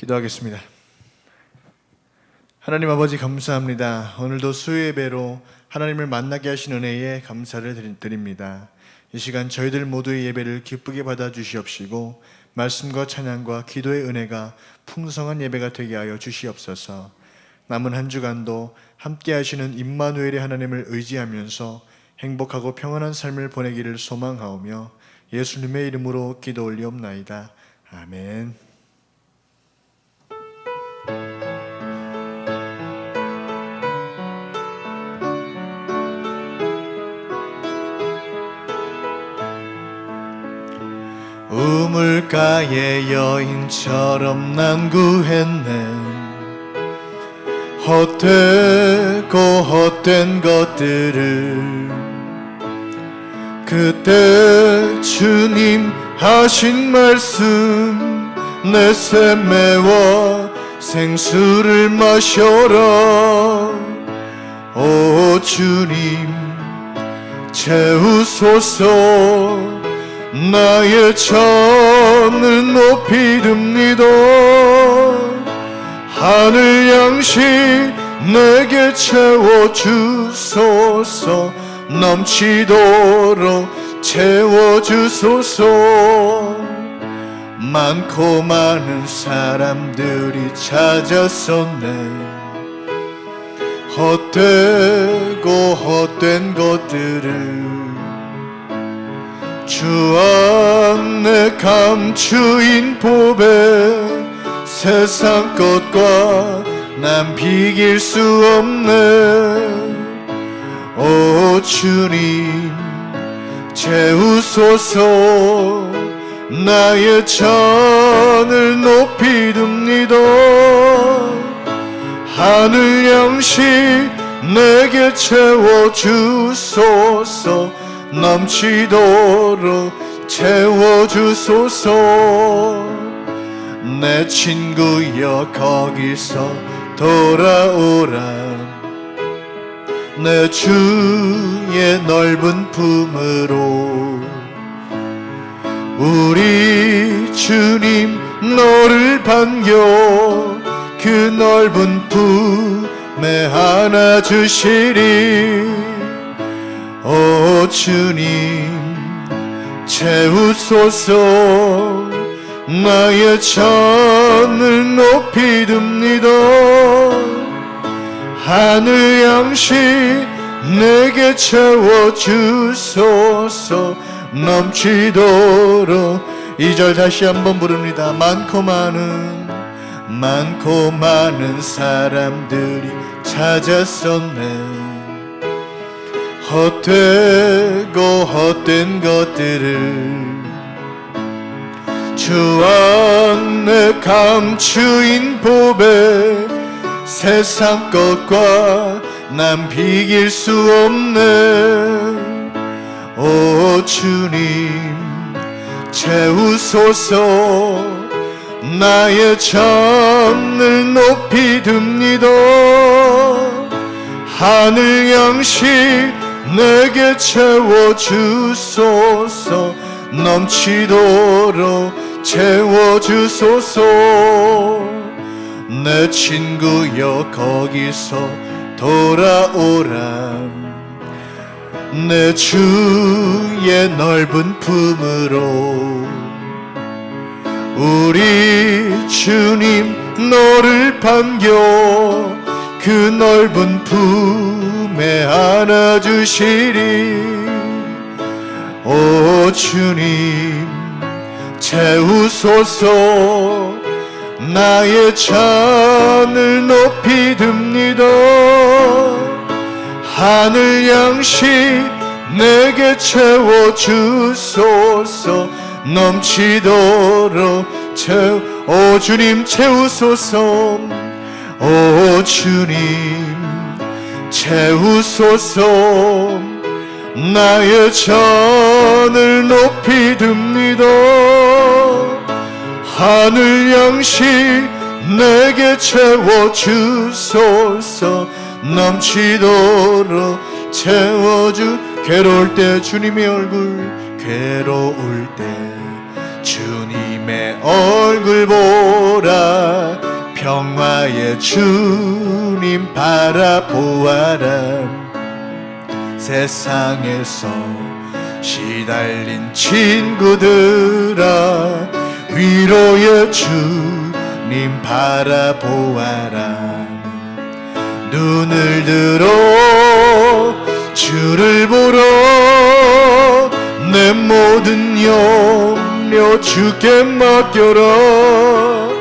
기도하겠습니다. 하나님 아버지 감사합니다. 오늘도 수요예배로 하나님을 만나게 하신 은혜에 감사를 드립니다. 이 시간 저희들 모두의 예배를 기쁘게 받아주시옵시고 말씀과 찬양과 기도의 은혜가 풍성한 예배가 되게 하여 주시옵소서. 남은 한 주간도 함께 하시는 임마누엘의 하나님을 의지하면서 행복하고 평안한 삶을 보내기를 소망하오며 예수님의 이름으로 기도 올리옵나이다. 아멘. 우물가의 여인처럼 난 구했네. 헛되고 헛된 것들을 그때 주님 하신 말씀 내새 메워 생수를 마셔라. 오 주님 채우소서. 나의 전을 높이 듭니다. 하늘 양식 내게 채워주소서. 넘치도록 채워주소서. 많고 많은 사람들이 찾았었네. 헛되고 헛된 것들을 주 안에 감추인 보배 세상 것과 난 비길 수 없네. 오 주님 채우소서. 나의 전을 높이 듭니다. 하늘 양식 내게 채워주소서. 넘치도록 채워주소서. 내 친구여 거기서 돌아오라. 내 주의 넓은 품으로. 우리 주님 너를 반겨 그 넓은 품에 안아주시리. 오 주님 채우소서. 나의 전을 높이 듭니다. 하늘 양식 내게 채워주소서. 넘치도록. 2절 다시 한번 부릅니다. 많고 많은 사람들이 찾았었네. 헛되고 헛된 것들을 주 안에 감추인 보배 세상 것과 난 비길 수 없네. 오 주님 채우소서. 나의 전을 높이 듭니다. 하늘 양식 내게 채워주소서. 넘치도록 채워주소서. 내 친구여 거기서 돌아오라. 내 주의 넓은 품으로. 우리 주님 너를 반겨 그 넓은 품에 안아주시리. 오 주님 채우소서. 나의 전을 높이 듭니다. 하늘 양식 내게 채워주소서. 넘치도록 오 주님 채우소서. 오 주님 채우소서. 나의 전을 높이 듭니다. 하늘 양식 내게 채워주소서. 넘치도록 괴로울 때 주님의 얼굴. 괴로울 때 주님의 얼굴 보라. 평화의 주님 바라보아라. 세상에서 시달린 친구들아, 위로의 주님 바라보아라. 눈을 들어 주를 보러 내 모든 염려 주께 맡겨라.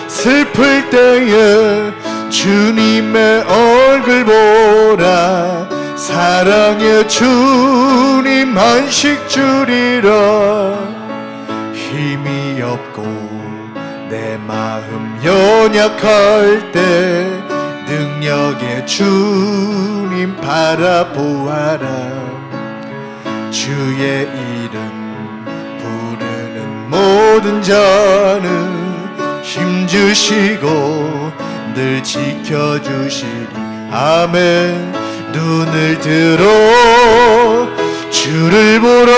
슬플 때에 주님의 얼굴 보라. 사랑의 주님 안식 주리라. 힘이 없고 내 마음 연약할 때 능력의 주님 바라보아라. 주의 이름 부르는 모든 자는 힘주시고 늘 지켜주시리. 아멘. 눈을 들어 주를 보러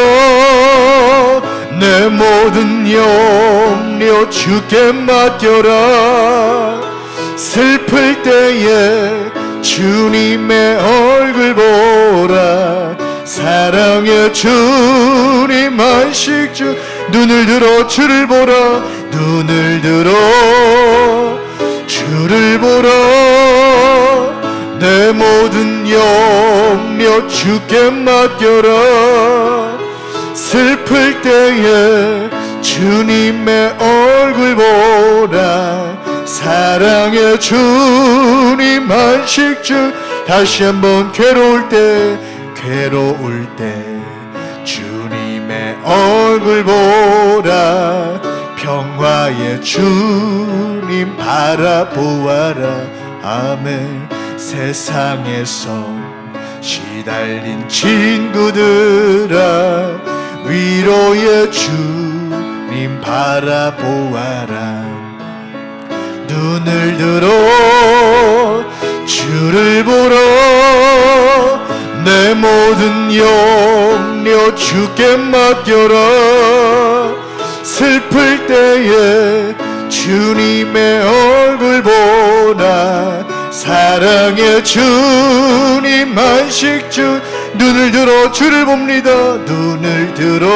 내 모든 염려 주께 맡겨라. 슬플 때에 주님의 얼굴 보라. 사랑의 주님 안식 주. 눈을 들어 주를 보라. 눈을 들어 주를 보라. 내 모든 염려 주께 맡겨라. 슬플 때에 주님의 얼굴 보라. 사랑의 주님 안식 주. 다시 한번 괴로울 때 주님의 얼굴 보라. 평화의 주님 바라보아라. 아멘. 세상에서 시달린 친구들아, 위로의 주님 바라보아라. 눈을 들어 주를 보러 내 모든 염려 주께 맡겨라. 슬플 때에 주님의 얼굴 보라. 사랑의 주님 안식 주. 눈을 들어 주를 봅니다. 눈을 들어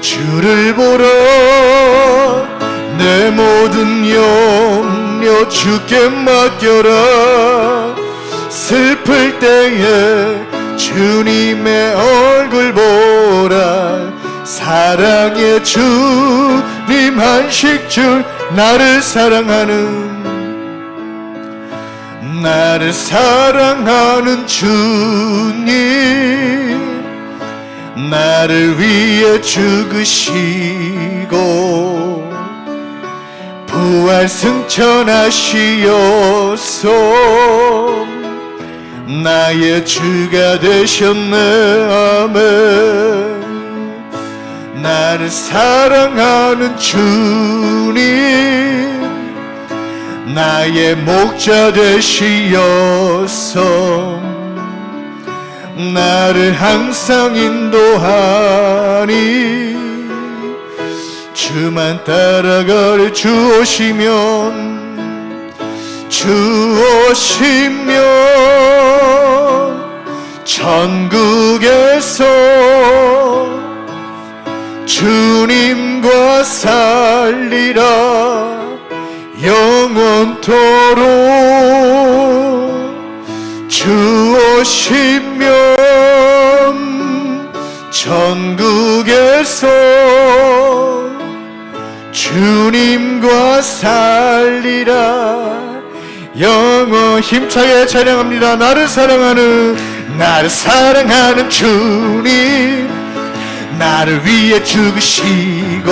주를 보러 내 모든 염려 주께 맡겨라. 슬플 때에 주님의 얼굴 보라. 사랑의 주님 안식 주. 나를 사랑하는 주님, 나를 위해 죽으시고 부활 승천하시어서 나의 주가 되셨네. 아멘. 나를 사랑하는 주님, 나의 목자 되시어서 나를 항상 인도하니. 주만 따라가리. 주 오시면 천국에서 주님과 살리라. 영원토록. 주 오시면 천국에서 주님과 살리라. 영원. 힘차게 찬양합니다. 나를 사랑하는 주님, 나를 위해 죽으시고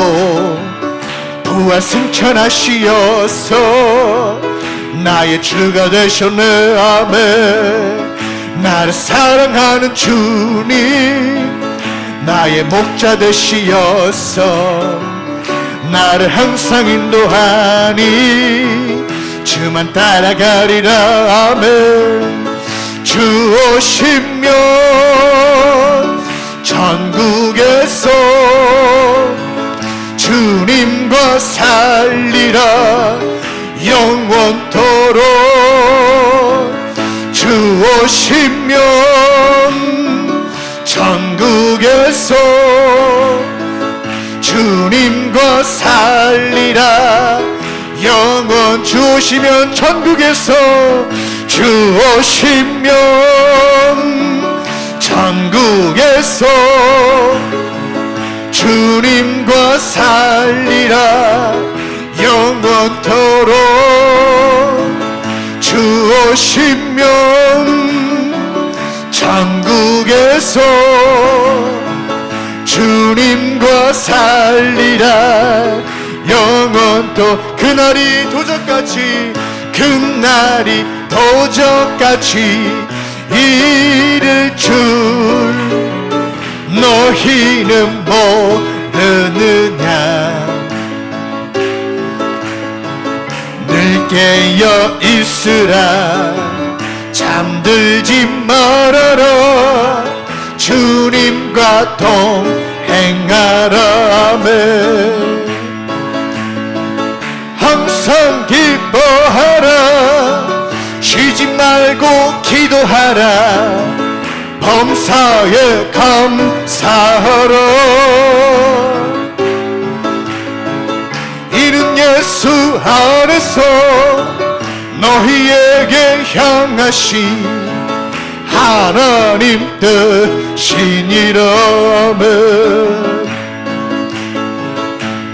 부활 승천하시어서 나의 주가 되셨네. 아멘. 나를 사랑하는 주님, 나의 목자 되시어서 나를 항상 인도하니. 주만 따라가리라. 아멘. 주 오시면 천국에서 주님과 살리라. 주님과 살리라. 영원 주 오시면 천국에서 주 오시면 천국에서 주님과 살리라. 영원토록 주 오시면 천국에서 주님과 살리라. 영원토 그날이 도적같이 그날이 도적같이 이를 줄 너희는 모르느냐. 늘 깨어 있으라. 잠들지 말아라. 주님과 동행하라. 아멘. 항상 기뻐하라. 쉬지 말고 기도하라. 범사에 감사하라. 이는 예수 안에서 너희에게 향하신 하나님 뜻이니라면.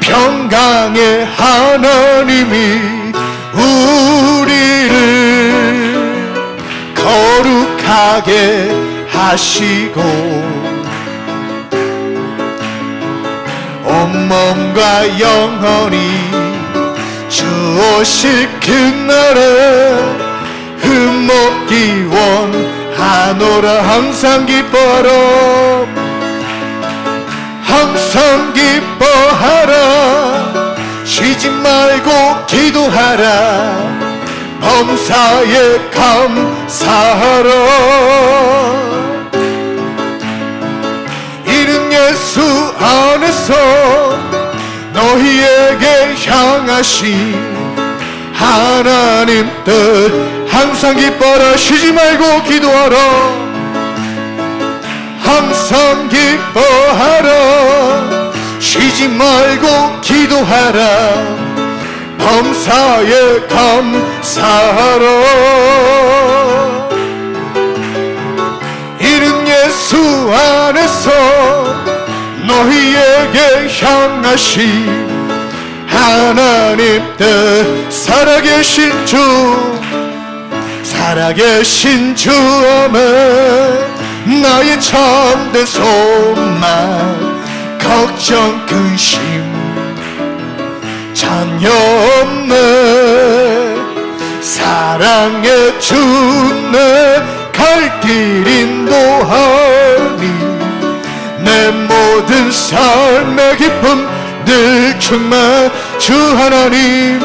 평강의 하나님이 우리를 거룩하게 하시고 온몸과 영혼이 주 오실 그날에 흠없기 원하노라. 항상 기뻐하라. 항상 기뻐하라. 쉬지 말고 기도하라. 범사에 감사하라. 이는 예수 안에서 너희에게 향하신 하나님 뜻. 항상 기뻐하라. 쉬지 말고 기도하라. 항상 기뻐하라. 쉬지 말고 기도하라. 범사에 감사하라. 이는 예수 안에서 너희에게 향하신 하나님 뜻. 살아계신 주 살아계신 주 아멘. 나의 참된 소망 걱정 근심 전혀 없네. 사랑의 주내 갈 길 인도하니 내 모든 삶의 기쁨 늘 충만. 주 하나님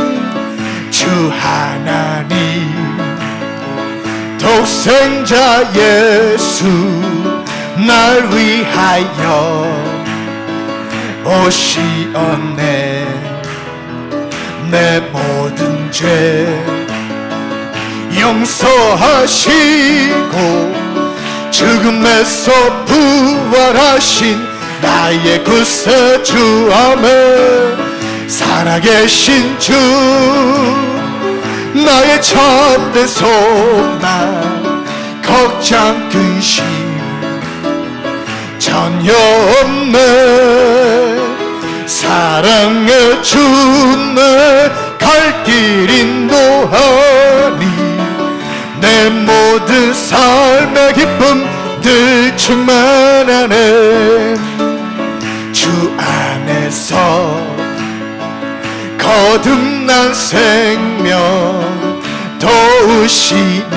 주 하나님 독생자 예수 날 위하여 오시었네. 내 모든 죄 용서하시고 죽음에서 부활하신 나의 구세주 아멘. 살아계신 주 나의 참된 소망 걱정 근심 전혀 없네. 사랑의 주내 갈 길 인도하니 내 모든 삶의 기쁨 늘 충만하네. 주 안에서 거듭난 생명 도우시는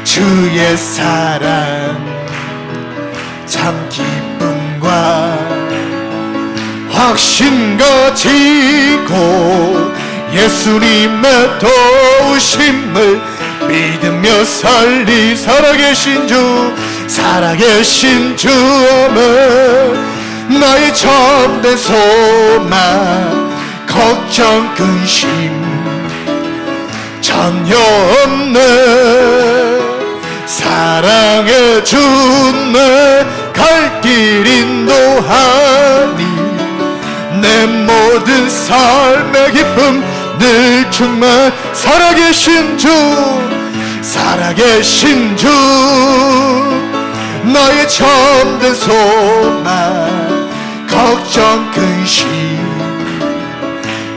주의 사랑 참 기쁨과 확신 가지고 예수님의 도우심을 믿으며 살리. 살아계신 주 살아계신 주 아멘. 나의 참된 소망 걱정 근심 전혀 없네. 사랑의 주내 갈 길 인도하니 내 모든 삶의 기쁨 늘 충만 살아계신 주 살아계신 주 나의 참된 소망 걱정 근심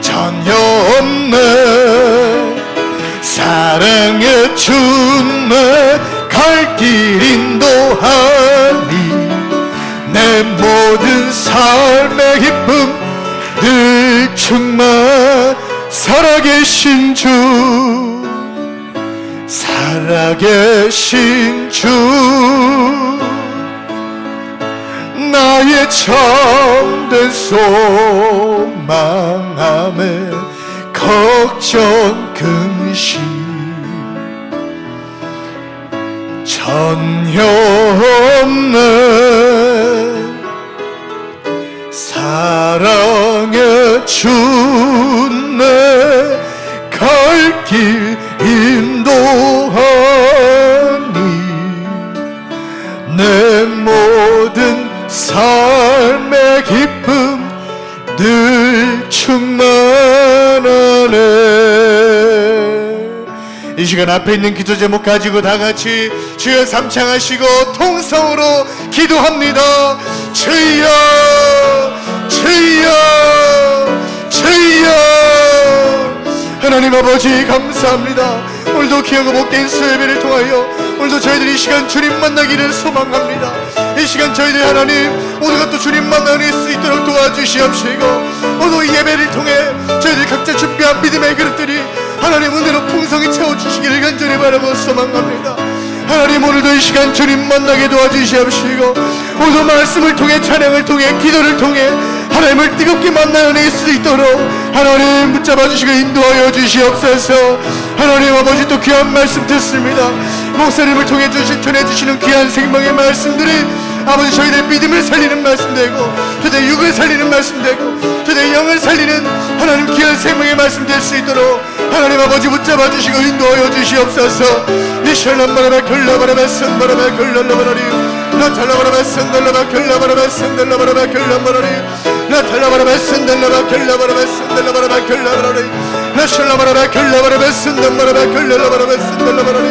전혀 없네 사랑의 주내 갈 길 인도하니 내 모든 삶의 기쁨 늘 충만 살아계신 주 살아계신 주 나의 참된 소망함에 걱정 근심 전혀 없네 사랑의 주내 갈 길 인도하니 내 모든 삶의 기쁨 늘 충만하네. 이 시간 앞에 있는 기도 제목 가지고 다 같이 주여 삼창하시고 통성으로 기도합니다. 주여 주여 주여 하나님 아버지 감사합니다. 오늘도 귀하고 복된 수요예배를 통하여 오늘도 저희들이 이 시간 주님 만나기를 소망합니다. 이 시간 저희들 하나님 모두가 또 주님 만나는 수 있도록 도와주시옵시고 오늘 이 예배를 통해 저희들 각자 준비한 믿음의 그릇들이 하나님 은혜로 풍성히 채워주시기를 간절히 바라고 소망합니다. 하나님 오늘도 이 시간 주님 만나게 도와주시옵시고 오늘도 말씀을 통해 찬양을 통해 기도를 통해 하나님을 뜨겁게 만나낼 수 있도록 하나님 붙잡아 주시고 인도하여 주시옵소서. 하나님 아버지 또 귀한 말씀 듣습니다. 목사님을 통해 전해주시는 귀한 생명의 말씀들이 아버지 저희들 믿음을 살리는 말씀 되고 저희들 육을 살리는 말씀 되고 저희들 영을 살리는 하나님 귀한 생명의 말씀 될 수 있도록 하나님 아버지 붙잡아 주시고 인도하여 주시옵소서. 이샬람바라바 글라바라바 선바라바 글랄라바라리 나탈라바라바 선달라바 글라바라바 선달라바라바 글라바라리 나탈라바라바 선달라바 글라바라바 선달라바라바 글라바라리 나샬라바라바 글라바라바 선달라바라바 글랄라바라바 선달라바라리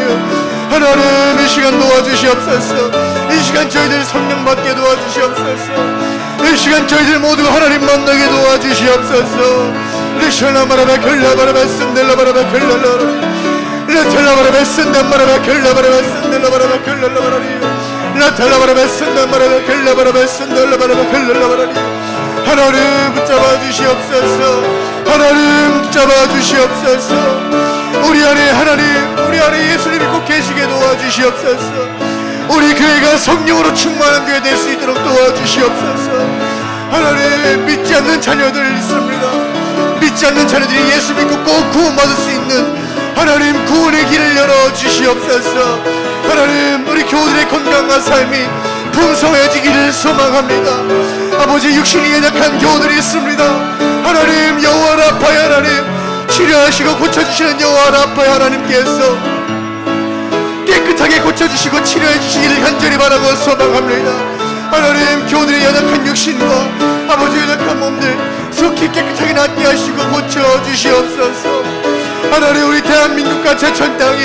하나님 이 시간 도와주시옵소서. 이 시간 저희들 성령 받게 도와주시옵소서. 이 시간 저희들 모두 하나님 만나게 도와주시옵소서. 리샬라바라바 글라바라바 선달라바라바 글랄라바라리 라탈라바라바 선달라바라바 글라바라바 선달라바라바 글랄라바라리 라탈라바라바 선달라바라바 글라바라바 선달라바라바 글랄라바라리 하나님 붙잡아 주시옵소서. 하나님 붙잡아 주시옵소서. 우리 안에 하나님 우리 안에 예수님이 꼭 계시게 도와주시옵소서. 우리 교회가 성령으로 충만한 교회 될 수 있도록 도와주시옵소서. 하나님 믿지 않는 자녀들 있습니다. 믿지 않는 자녀들이 예수 믿고 꼭 구원받을 수 있는 하나님 구원의 길을 열어주시옵소서. 하나님 우리 교우들의 건강한 삶이 풍성해지기를 소망합니다. 아버지 육신이 연약한 교우들이 있습니다. 하나님 여호와 라파의 하나님 치료하시고 고쳐주시는 여호와 라파의 하나님께서 깨끗하게 고쳐주시고 치료해주시기를 간절히 바라고 소망합니다. 하나님 교우들의 연약한 육신과 아버지 연약한 몸들 속히 깨끗하게 낫게 하시고 고쳐주시옵소서. 하나님 우리 대한민국과 제천 땅이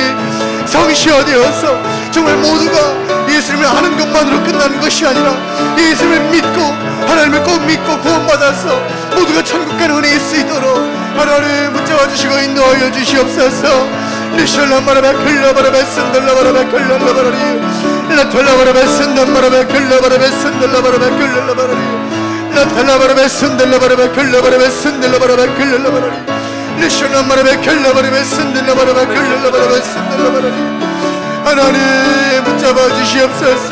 성시화되어서 정말 모두가 예수님을 아는 것만으로 끝나는 것이 아니라 예수님을 믿고 하나님을 꼭 믿고 구원받아서 모두가 천국 가는 은혜일 수 있도록 하나님 붙잡아 주시고 인도하여 주시옵소서. 리샬라바라바 글라바라바 선달라바라바 글랄라바라리 라탈라바라바 선달라바라바 글라바라바 선달라바라바 글랄라바라리 라탈라바라바 선달라바라바 글라바라바 선달라바라바 글랄라바라리 리샬라바라바 글라바라바 선달라바라바 글랄라바라바 선달라바라리 하나님 붙잡아 주시옵소서.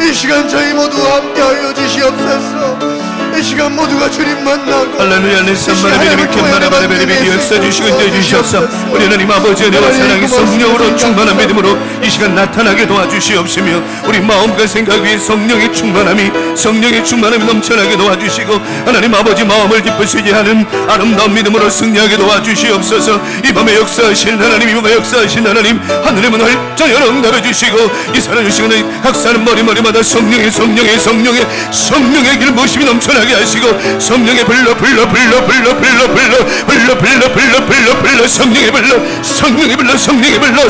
이 시간 저희 모두 함께하여 주시옵소서. 이 시간 모두가 주님 만나고 할렐루야 내 산마라베리 캔마라바레베리 역사 주시고 인도해 주시옵소서. 우리 하나님 아버지 은혜와 사랑이 성령으로 충만한 믿음으로 이 시간 나타나게 도와주시옵시며 우리 마음과 생각 위에 성령의 충만함이 넘쳐나게 도와주시고 하나님 아버지 마음을 기쁘시게 하는 아름다운 믿음으로 승리하게 도와주시옵소서. 이 밤에 역사하신 하나님 이 밤에 역사하신 하나님 하늘의 문을 활짝 응답해 주시고 이 사람 이 시간에 각 사람 머리마다 성령의 길 모심이 넘쳐나게 충만하게 하시고 성령의 불러 불러 불러 불러 불러 불러 불러 불러 불러 불러 불러 성령의 불러 성령의 불러 성령의 불러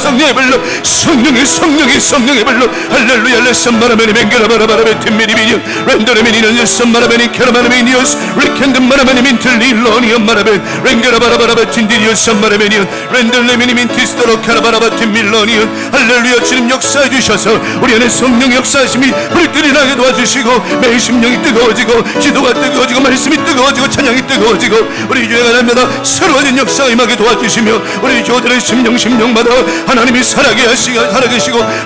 성령의 불러 성령의 불러 할렐루야 레선마라메니 맹가라바라바라베 팀미리비니 렌더레미니는 선마라메니 캐라마라메니오스 리켄드마라메니 민틀리로니언 마라베 랭가라바라바라바 틴디리오스 선마라메니온 렌더레미니 민티스토로 카라바라바 팀밀로니온 할렐루야 주님 역사해 주셔서 우리 안에 성령 역사하심이 불길이 나게 도와주시고 매일 심령이 뜨거워지고 기도가 뜨거워지고 말씀이 뜨거워지고 찬양이 뜨거워지고 우리 교회가 날마다 새로워진 역사 임하게 도와주시며 우리 교회들의 심령마다 하나님이 살아계시고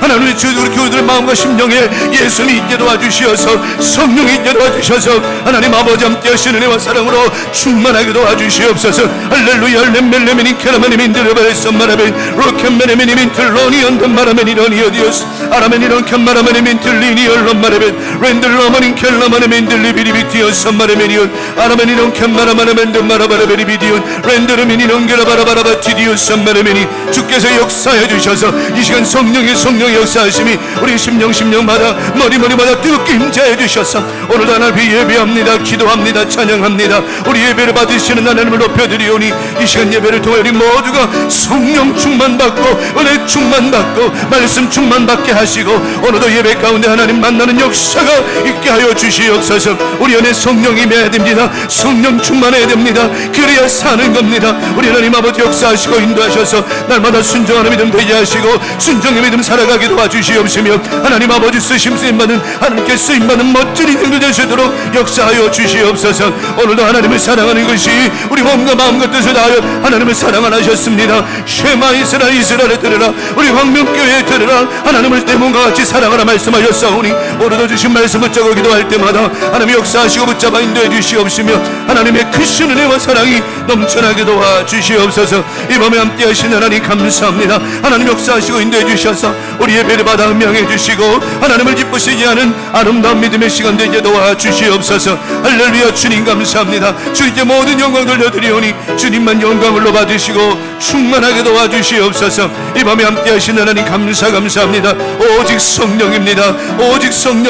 하나님의 우리 교회들의 마음과 심령에 예수님이 있게 도와주시어서 성령이 있게 도와주셔서 하나님 아버지 함께 하시는 은혜와 사랑으로 충만하게 도와주시옵소서. 할렐루야 렘멜레미니 캐라메니민 드르바레선마라벤 로켓메네미니민 틀로니언 마라메니로니오디오스 아라메니론 캔마라메니민 틀리니얼론 마레벤 렌들로마닌 켈라마네민 들리비리비티오스 마레메니온 아라메니론 캔마라마네멘 드마라바라베리비디온 렌드르미니론 게라바라바라바티디오스 마레메니 주께서 역사해 주셔서 이 시간 성령의 역사하심이 우리 심령마다 머리마다 뜨겁게 임재해 주셔서 오늘도 하나님 예배합니다. 기도합니다. 찬양합니다. 우리 예배를 받으시는 하나님을 높여드리오니 이 시간 예배를 통해 우리 모두가 성령 충만받고 은혜 충만받고 말씀 충만받게 하시고 오늘도 예배 가운데 하나님 만나는 역사가 있게 하여 주시옵소서. 우리 안에 성령이 임해야 됩니다. 성령 충만해야 됩니다. 그래야 사는 겁니다. 우리 하나님 아버지 역사하시고 인도하셔서 날마다 순종하는 믿음 되게 하시고 순종의 믿음 살아가게 도와주시옵시며 하나님 아버지 쓰임받는 하나님께 쓰임받는 멋진 인생들 되시도록 역사하여 주시옵소서. 오늘도 하나님을 사랑하는 것이 우리 몸과 마음과 뜻을 다하여 하나님을 사랑하셨습니다. 쉐마 이스라엘에 들으라 우리 광명교회에 들으라 하나님을 내 몸과 같이 사랑하라 말씀하셨사오니 오늘도 주신 말씀 붙잡고 기도할 때마다 하나님 역사하시고 붙잡아 인도해 주시옵시며 하나님의 크신 은혜와 사랑이 넘쳐나게 도와주시옵소서. 이 밤에 함께 하신 하나님 감사합니다. 하나님 역사하시고 인도해 주셔서 우리 예배를 받아 음명해 주시고 하나님을 기쁘시게 하는 아름다운 믿음의 시간 되게 도와주시옵소서. 할렐루야 주님 감사합니다. 주님께 모든 영광 돌려드리오니 주님만 영광을 받으시고 충만하게 도와주시옵소서. 이 밤에 함께 하신 하나님 감사합니다. 오직 성령입니다. 오직 성령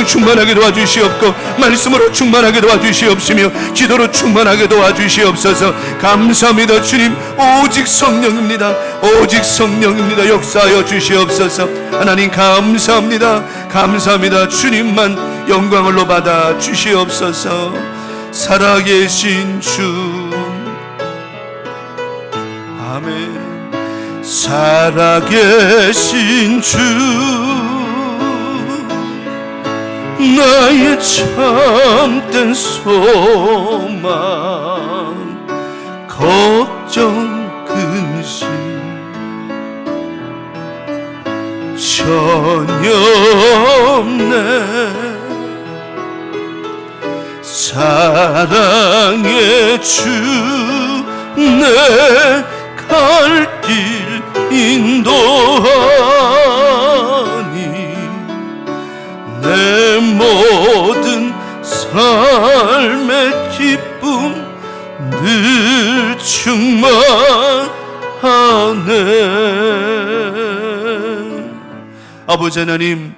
충만하게 도와주시옵고 말씀으로 충만하게 도와주시옵시며 기도로 충만하게 도와주시옵소서. 감사합니다 주님. 오직 성령입니다. 역사하여 주시옵소서. 하나님 감사합니다. 주님만 영광을로 받아 주시옵소서. 살아계신 주 아멘. 살아계신 주 나의 참된 소망 걱정 근심 전혀 없네. 사랑의 주 내 갈 길 인도하니 내 모든 삶의 기쁨 늘 충만하네. 아버지 하나님,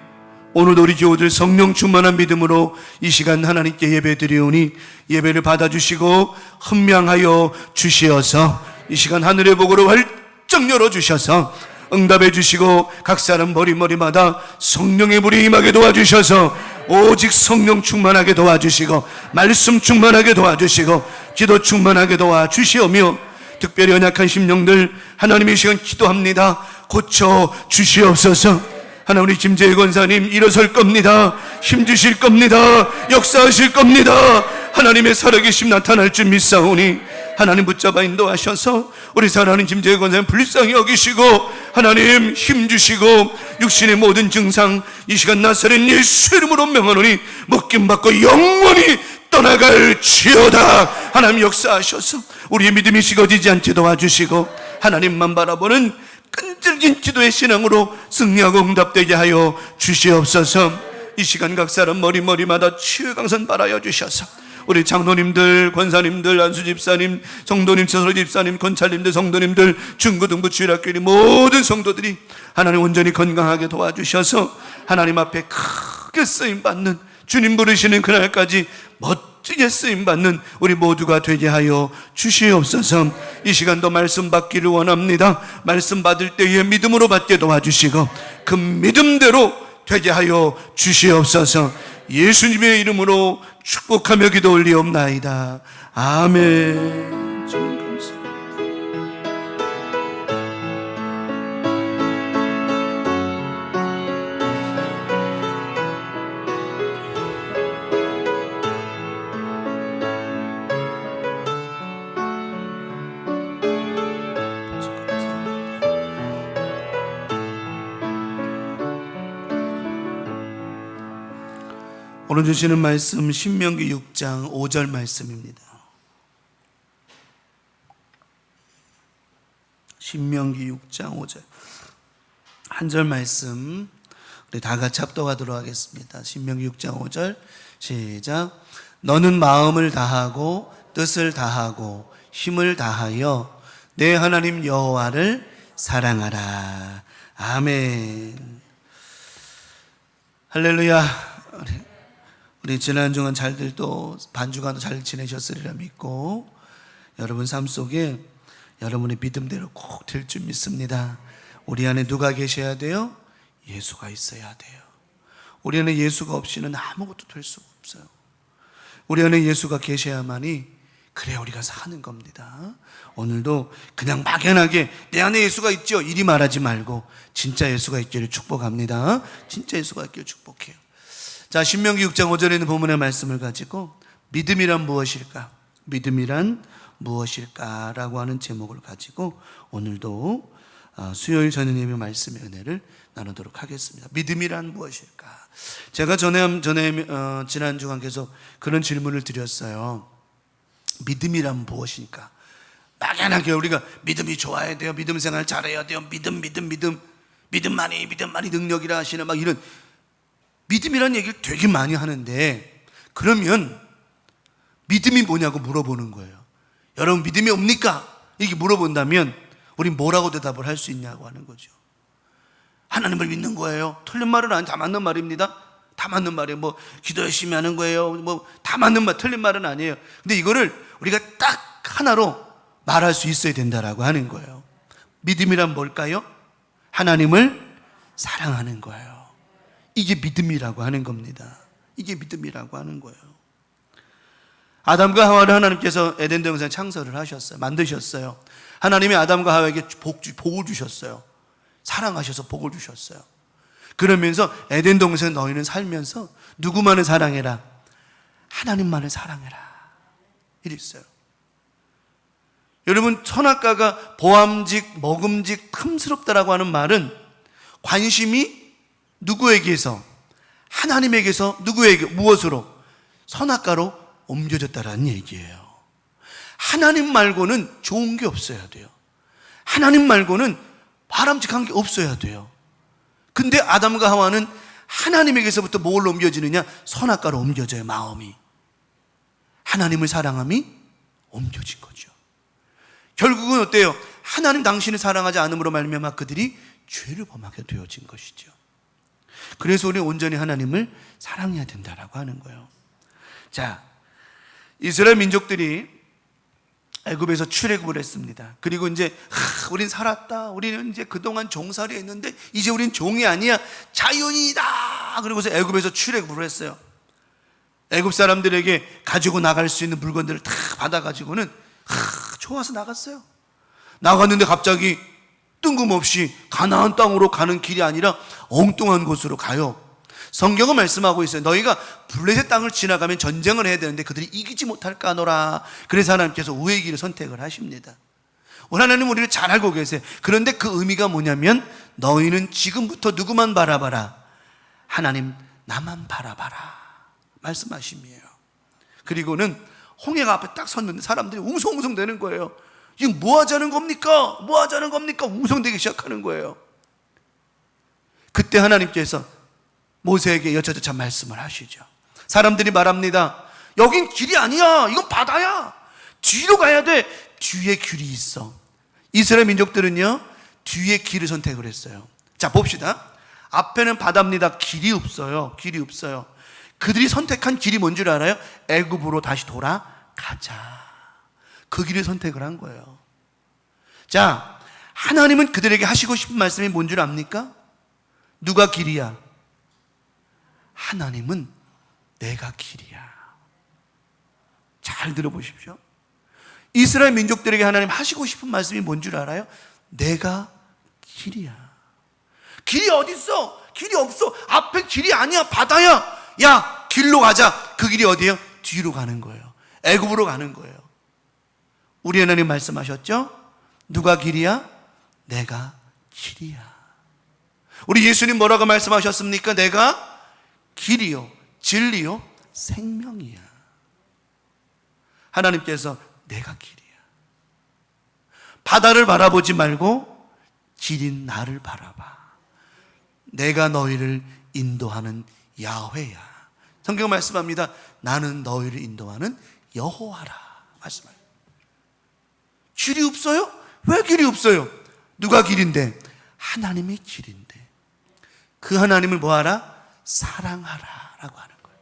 오늘도 우리 교우들 성령 충만한 믿음으로 이 시간 하나님께 예배드리오니 예배를 받아주시고 헌명하여 주시어서 이 시간 하늘의 복으로 활짝 열어주셔서 응답해 주시고 각 사람 머리마다 성령의 불이 임하게 도와주셔서 오직 성령 충만하게 도와주시고 말씀 충만하게 도와주시고 기도 충만하게 도와주시오며 특별히 연약한 심령들 하나님의 시간 기도합니다. 고쳐 주시옵소서. 하나님 우리 김재희 권사님 일어설 겁니다. 힘주실 겁니다. 역사하실 겁니다. 하나님의 살아계심 나타날 줄 믿사오니 하나님 붙잡아 인도하셔서 우리 사랑하는 김재희 권사님 불쌍히 여기시고 하나님 힘주시고 육신의 모든 증상 이 시간 나사렛 예수 이름으로 명하노니 먹김받고 영원히 떠나갈지어다. 하나님 역사하셔서 우리의 믿음이 식어지지 않게 도와주시고 하나님만 바라보는 끈질긴 기도의 신앙으로 승리하고 응답되게 하여 주시옵소서. 이 시간 각 사람 머리마다 치유의 강선 바라여 주셔서 우리 장로님들, 권사님들, 안수집사님, 성도님, 서로집사님, 권찰님들, 성도님들, 중고등부 주일학교의 모든 성도들이 하나님 온전히 건강하게 도와주셔서 하나님 앞에 크게 쓰임받는 주님 부르시는 그날까지 멋지게 쓰임받는 우리 모두가 되게 하여 주시옵소서. 이 시간도 말씀 받기를 원합니다. 말씀 받을 때에 믿음으로 받게 도와주시고 그 믿음대로 되게 하여 주시옵소서. 예수님의 이름으로 축복하며 기도 올리옵나이다. 아멘. 주님 감사합니다. 오늘 주시는 말씀 신명기 6장 5절 말씀입니다. 신명기 6장 5절 한 절 말씀 우리 다 같이 합독하도록 하겠습니다. 신명기 6장 5절 시작. 너는 마음을 다하고 뜻을 다하고 힘을 다하여 내 하나님 여호와를 사랑하라. 아멘. 할렐루야. 우리 지난 주간 잘들 또 반주간도 잘 지내셨으리라 믿고 여러분 삶 속에 여러분의 믿음대로 꼭 될 줄 믿습니다. 우리 안에 누가 계셔야 돼요? 예수가 있어야 돼요. 우리 안에 예수가 없이는 아무것도 될 수가 없어요. 우리 안에 예수가 계셔야만이 그래야 우리가 사는 겁니다. 오늘도 그냥 막연하게 내 안에 예수가 있죠 이리 말하지 말고 진짜 예수가 있기를 축복합니다. 진짜 예수가 있기를 축복해요. 자, 신명기 6장 5절에 있는 본문의 말씀을 가지고 믿음이란 무엇일까? 믿음이란 무엇일까? 라고 하는 제목을 가지고 오늘도 수요일 저녁 예배 말씀의 은혜를 나누도록 하겠습니다. 믿음이란 무엇일까? 제가 지난 주간 계속 그런 질문을 드렸어요. 믿음이란 무엇일까? 막연하게 우리가 믿음이 좋아야 돼요. 믿음 생활 잘해야 돼요. 믿음만이 능력이라 하시는 막 이런 믿음이라는 얘기를 되게 많이 하는데 그러면 믿음이 뭐냐고 물어보는 거예요. 여러분 믿음이 옵니까? 이렇게 물어본다면 우린 뭐라고 대답을 할 수 있냐고 하는 거죠. 하나님을 믿는 거예요. 틀린 말은 아니, 다 맞는 말입니다. 다 맞는 말이에요. 뭐 기도 열심히 하는 거예요. 뭐 다 맞는 말, 틀린 말은 아니에요. 근데 이거를 우리가 딱 하나로 말할 수 있어야 된다라고 하는 거예요. 믿음이란 뭘까요? 하나님을 사랑하는 거예요. 이게 믿음이라고 하는 겁니다. 이게 믿음이라고 하는 거예요. 아담과 하와를 하나님께서 에덴 동산에 창설을 하셨어요. 만드셨어요. 하나님이 아담과 하와에게 복을 주셨어요. 사랑하셔서 복을 주셨어요. 그러면서 에덴 동산에 너희는 살면서 누구만을 사랑해라? 하나님만을 사랑해라. 이랬어요. 여러분 선악과가 보암직, 먹음직, 탐스럽다라고 하는 말은 관심이 누구에게서? 하나님에게서 누구에게? 무엇으로? 선악과로 옮겨졌다라는 얘기예요. 하나님 말고는 좋은 게 없어야 돼요. 하나님 말고는 바람직한 게 없어야 돼요. 근데 아담과 하와는 하나님에게서부터 뭘로 옮겨지느냐? 선악과로 옮겨져요. 마음이 하나님을 사랑함이 옮겨진 거죠. 결국은 어때요? 하나님 당신을 사랑하지 않음으로 말미암아 그들이 죄를 범하게 되어진 것이죠. 그래서 우리는 온전히 하나님을 사랑해야 된다라고 하는 거예요. 자, 이스라엘 민족들이 애굽에서 출애굽을 했습니다. 그리고 이제 우린 살았다. 우리는 이제 그동안 종살이 했는데 이제 우린 종이 아니야. 자연이다. 그리고서 애굽에서 출애굽을 했어요. 애굽 사람들에게 가지고 나갈 수 있는 물건들을 다 받아가지고는 좋아서 나갔어요. 나갔는데 갑자기 뜬금없이 가나안 땅으로 가는 길이 아니라 엉뚱한 곳으로 가요. 성경은 말씀하고 있어요. 너희가 블레셋 땅을 지나가면 전쟁을 해야 되는데 그들이 이기지 못할까 하노라. 그래서 하나님께서 우회의 길을 선택을 하십니다. 하나님은 우리를 잘 알고 계세요. 그런데 그 의미가 뭐냐면 너희는 지금부터 누구만 바라봐라? 하나님 나만 바라봐라 말씀하심이에요. 그리고는 홍해가 앞에 딱 섰는데 사람들이 웅성웅성 되는 거예요. 지금 뭐 하자는 겁니까? 뭐 하자는 겁니까? 웅성되기 시작하는 거예요. 그때 하나님께서 모세에게 여차저차 말씀을 하시죠. 사람들이 말합니다. 여긴 길이 아니야. 이건 바다야. 뒤로 가야 돼. 뒤에 길이 있어. 이스라엘 민족들은요 뒤에 길을 선택을 했어요. 자 봅시다. 앞에는 바다입니다. 길이 없어요. 길이 없어요. 그들이 선택한 길이 뭔 줄 알아요? 애굽으로 다시 돌아가자. 그 길을 선택을 한 거예요. 자, 하나님은 그들에게 하시고 싶은 말씀이 뭔 줄 압니까? 누가 길이야? 하나님은 내가 길이야. 잘 들어보십시오. 이스라엘 민족들에게 하나님 하시고 싶은 말씀이 뭔 줄 알아요? 내가 길이야. 길이 어디 있어? 길이 없어. 앞에 길이 아니야. 바다야. 야, 길로 가자. 그 길이 어디예요? 뒤로 가는 거예요. 애굽으로 가는 거예요. 우리 하나님 말씀하셨죠? 누가 길이야? 내가 길이야. 우리 예수님 뭐라고 말씀하셨습니까? 내가 길이요, 진리요, 생명이야. 하나님께서 내가 길이야. 바다를 바라보지 말고 길인 나를 바라봐. 내가 너희를 인도하는 야훼야. 성경 말씀합니다. 나는 너희를 인도하는 여호와라. 말씀해요. 길이 없어요? 왜 길이 없어요? 누가 길인데? 하나님이 길인데. 그 하나님을 뭐하라? 사랑하라 라고 하는 거예요.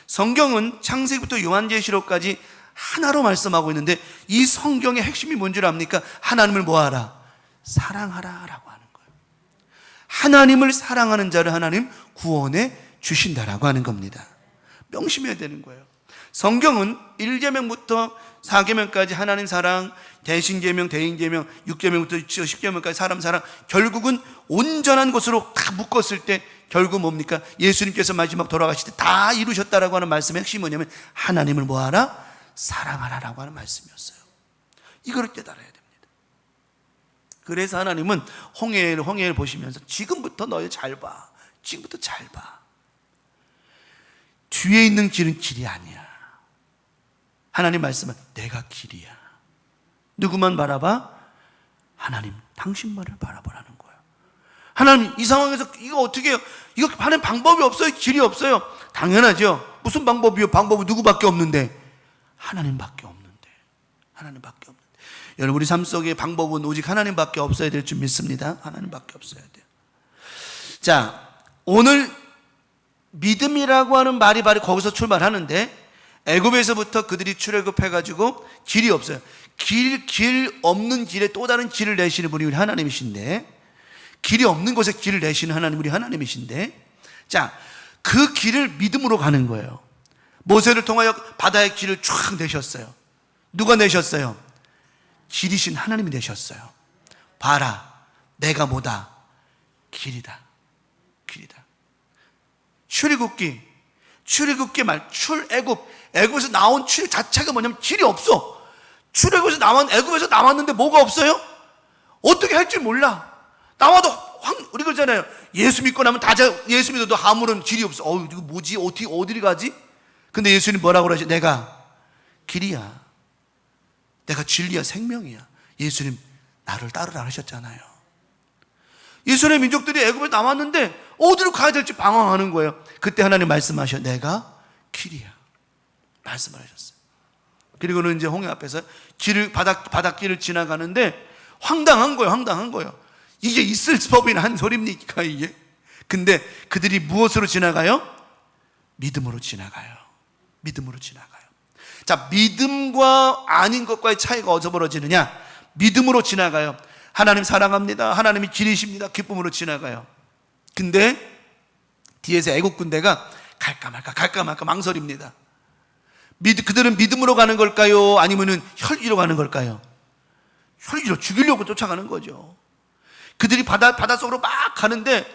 성경은 창세기부터 요한계시록까지 하나로 말씀하고 있는데 이 성경의 핵심이 뭔 줄 압니까? 하나님을 뭐하라? 사랑하라 라고 하는 거예요. 하나님을 사랑하는 자를 하나님 구원해 주신다라고 하는 겁니다. 명심해야 되는 거예요. 성경은 1계명부터 4계명까지 하나님 사랑, 대신계명, 대인계명, 6계명부터 10계명까지 사람 사랑, 결국은 온전한 것으로 다 묶었을 때 결국 뭡니까? 예수님께서 마지막 돌아가실 때 다 이루셨다라고 하는 말씀의 핵심이 뭐냐면 하나님을 뭐하라? 사랑하라라고 하는 말씀이었어요. 이거를 깨달아야 됩니다. 그래서 하나님은 홍해를 보시면서 지금부터 너희 잘 봐. 지금부터 잘 봐. 뒤에 있는 길은 길이 아니야. 하나님 말씀은 내가 길이야. 누구만 바라봐? 하나님, 당신만을 바라보라는 거예요. 하나님, 이 상황에서 이거 어떻게 해요? 이거 하는 방법이 없어요? 길이 없어요? 당연하죠. 무슨 방법이요? 방법은 누구밖에 없는데? 하나님밖에 없는데. 하나님밖에 없는데. 여러분, 우리 삶 속에 방법은 오직 하나님밖에 없어야 될 줄 믿습니다. 하나님밖에 없어야 돼요. 자, 오늘 믿음이라고 하는 말이 바로 거기서 출발하는데 애굽에서부터 그들이 출애굽해가지고 길이 없어요. 길 없는 길에 또 다른 길을 내시는 분이 우리 하나님이신데, 길이 없는 곳에 길을 내시는 하나님 우리 하나님이신데, 자, 그 길을 믿음으로 가는 거예요. 모세를 통하여 바다의 길을 쫙 내셨어요. 누가 내셨어요? 길이신 하나님이 내셨어요. 봐라, 내가 뭐다? 길이다. 길이다. 출애굽기 말, 애굽에서 나온 출애굽 자체가 뭐냐면 길이 없어. 출애굽에서 애굽에서 나왔는데 뭐가 없어요? 어떻게 할 줄 몰라. 나와도 우리 그러잖아요. 예수 믿고 나면 예수 믿어도 아무런 길이 없어. 이거 뭐지? 어디를 가지? 근데 예수님 뭐라고 그러지? 내가 길이야. 내가 진리야, 생명이야. 예수님 나를 따르라 하셨잖아요. 이스라엘 민족들이 애굽에 나왔는데 어디로 가야 될지 방황하는 거예요. 그때 하나님 말씀하셔. 내가 길이야. 말씀을 하셨어요. 그리고는 이제 홍해 앞에서 바닷길을 지나가는데 황당한 거예요. 이게 있을 법이나 한 소리입니까 이게? 근데 그들이 무엇으로 지나가요? 믿음으로 지나가요. 자, 믿음과 아닌 것과의 차이가 어디서 벌어지느냐? 믿음으로 지나가요. 하나님 사랑합니다. 하나님이 길이십니다. 기쁨으로 지나가요. 근데 뒤에서 애국 군대가 갈까 말까 망설입니다. 그들은 믿음으로 가는 걸까요? 아니면은 혈기로 가는 걸까요? 혈기로 죽이려고 쫓아가는 거죠. 그들이 바닷속으로 막 가는데